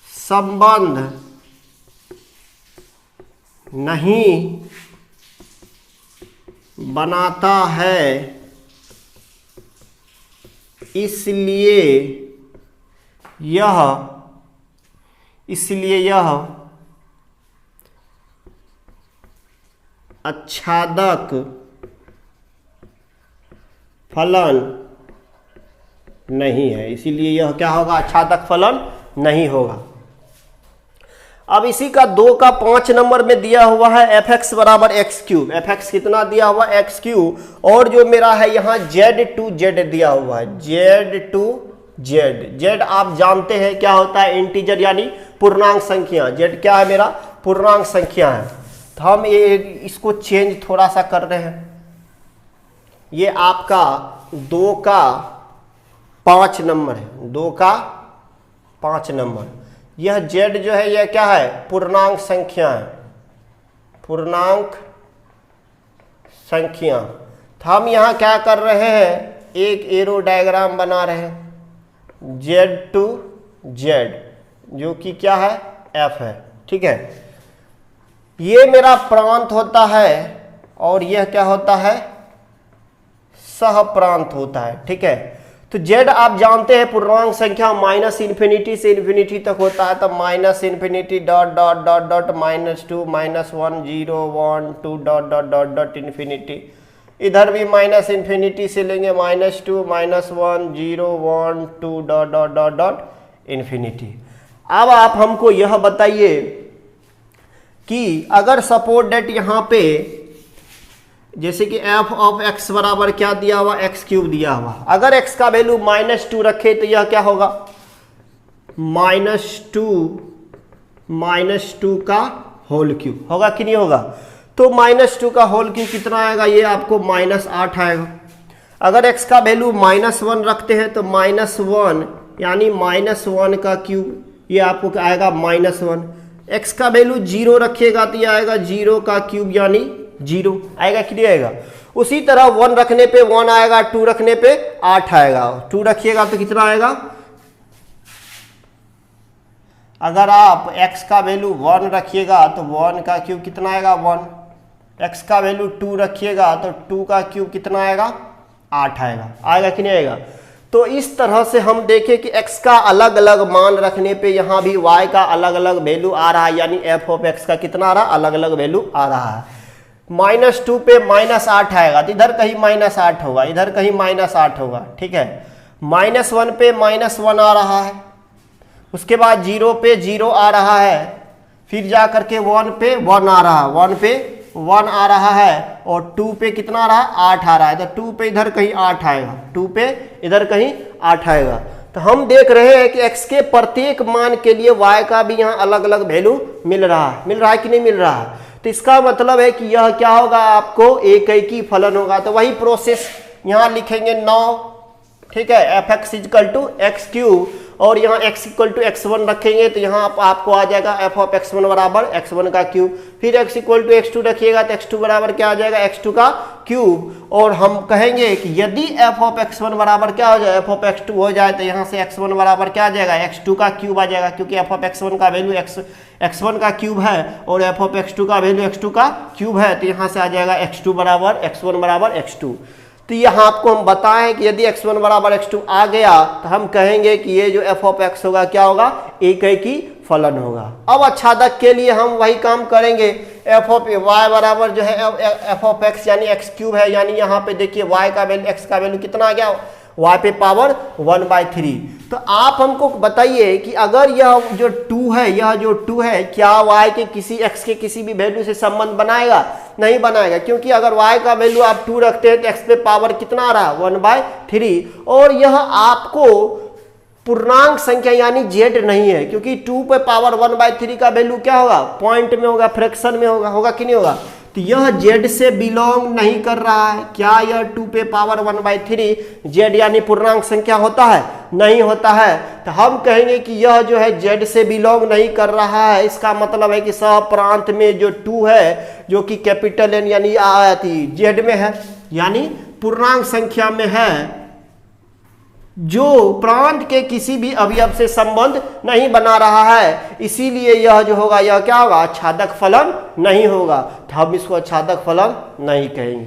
संबंध नहीं बनाता है, इसलिए यह आच्छादक फलन नहीं है। इसीलिए यह क्या होगा? आच्छादक फलन नहीं होगा। अब इसी का 2 का 5 नंबर में दिया हुआ है fx बराबर एक्स क्यूब। fx कितना दिया हुआ? X cube. और जो मेरा है यहाँ z टू z दिया हुआ है, z टू z। z आप जानते हैं क्या होता है? इंटीजर यानी पूर्णांक संख्या। z क्या है? मेरा पूर्णांक संख्या है। तो हम ये इसको चेंज थोड़ा सा कर रहे हैं। ये आपका 2 का 5 नंबर है, 2 का 5 नंबर। यह z जो है यह क्या है? पूर्णांक संख्या है, पूर्णांक संख्या। तो हम यहाँ क्या कर रहे हैं? एक एरो डायग्राम बना रहे हैं z टू z, जो कि क्या है? f है। ठीक है, ये मेरा प्रांत होता है और यह क्या होता है? सह प्रांत होता है। ठीक है, तो z आप जानते हैं पूर्णांक संख्या माइनस इन्फिनिटी से इन्फिनिटी तक होता है। तो minus infinity dot dot dot dot -2 -1 0 1 2 dot dot dot dot infinity. इधर भी माइनस इन्फिनिटी से लेंगे -2 -1 0 1 2 dot dot dot dot infinity. अब आप हमको यह बताइए कि अगर सपोज डेट यहाँ पे जैसे कि f ऑफ x बराबर क्या दिया हुआ? एक्स क्यूब दिया हुआ। अगर x का वैल्यू -2 रखे तो यह क्या होगा? -2 का होल क्यूब होगा कि नहीं होगा? तो -2 का होल क्यूब कितना आएगा? ये आपको -8 आएगा। अगर x का वैल्यू -1 रखते हैं तो -1 यानी -1 का क्यूब, ये आपको क्या आएगा? -1। x का वैल्यू 0 रखिएगा तो ये आएगा 0 का क्यूब यानी 0 आएगा कि नहीं आएगा? उसी तरह 1 रखने पे 1 आएगा, 2 रखने पे 8 आएगा। 2 रखिएगा तो कितना आएगा? अगर आप x का वैल्यू 1 रखिएगा तो 1 का क्यूब कितना आएगा? 1। x का वैल्यू 2 रखिएगा तो 2 का क्यूब कितना आएगा? 8 आएगा। आएगा कि नहीं आएगा? तो इस तरह से हम देखें कि x का अलग अलग मान रखने पे यहाँ भी y का अलग अलग वैल्यू आ रहा है, यानी f ऑफ x का कितना आ रहा है? अलग अलग वैल्यू आ रहा है। -2 पे -8 आएगा तो इधर कहीं -8 होगा, इधर कहीं -8 होगा। ठीक है, -1 पे -1 आ रहा है, उसके बाद 0 पे 0 आ रहा है, फिर जा करके 1 पे 1 आ रहा है, 1 पे 1 आ रहा है, और 2 पे कितना आ रहा है? 8 आ रहा है। तो 2 पे इधर कहीं 8 आएगा, 2 पे इधर कहीं 8 आएगा। तो हम देख रहे हैं कि x के प्रत्येक मान के लिए y का भी यहाँ अलग अलग वैल्यू मिल रहा है कि नहीं मिल रहा है? तो इसका मतलब है कि यह क्या होगा? आपको एक ही फलन होगा। तो वही प्रोसेस यहाँ लिखेंगे 9। ठीक है, fx equal to X cube, और यहाँ x इक्वल टू x1 रखेंगे तो यहाँ आपको आ जाएगा f ऑफ x1 बराबर x1 का क्यूब। फिर x इक्वल टू x2 रखिएगा तो x2 बराबर क्या आ जाएगा? x2 का क्यूब। और हम कहेंगे कि यदि f ऑफ x1 बराबर क्या हो जाए? f ऑफ x2 हो जाए तो यहाँ से x1 बराबर क्या आ जाएगा? x2 का क्यूब आ जाएगा, क्योंकि f ऑफ x1 का वैल्यू x1 का क्यूब है और f ऑफ x2 का वैल्यू x2 का क्यूब है। तो यहाँ से आ जाएगा x2 बराबर x1 बराबर x2। तो यहाँ आपको हम बताएं कि यदि x1 बराबर x2 आ गया तो हम कहेंगे कि ये जो f ऑफ x होगा क्या होगा, एक ही फलन होगा। अब अच्छादक के लिए हम वही काम करेंगे, f ऑफ y बराबर जो है f ऑफ x यानी x क्यूब है, यानी यहाँ पे देखिए y का वैल्यू x का वैल्यू कितना आ गया, y पे पावर 1/3। तो आप हमको बताइए कि अगर यह जो 2 है, यह जो 2 है क्या y के किसी x के किसी भी वैल्यू से संबंध बनाएगा, नहीं बनाएगा, क्योंकि अगर y का वैल्यू आप 2 रखते हैं तो x पे पावर कितना आ रहा है 1/3, और यह आपको पूर्णांक संख्या यानी z नहीं है, क्योंकि 2 पे पावर 1/3 का वैल्यू क्या होगा, पॉइंट में होगा, फ्रैक्शन में होगा, होगा कि नहीं होगा। तो यह z से बिलोंग नहीं कर रहा है। क्या यह 2 पे पावर 1/3 z यानी पूर्णांक संख्या होता है, नहीं होता है। तो हम कहेंगे कि यह जो है z से बिलोंग नहीं कर रहा है। इसका मतलब है कि सहप्रांत में जो 2 है जो कि कैपिटल N यानी z में है, यानी पूर्णांक संख्या में है, जो प्रांत के किसी भी अवयव से संबंध नहीं बना रहा है, इसीलिए यह जो होगा यह क्या होगा, आच्छादक फलन नहीं होगा। तो हम इसको आच्छादक फलन नहीं कहेंगे।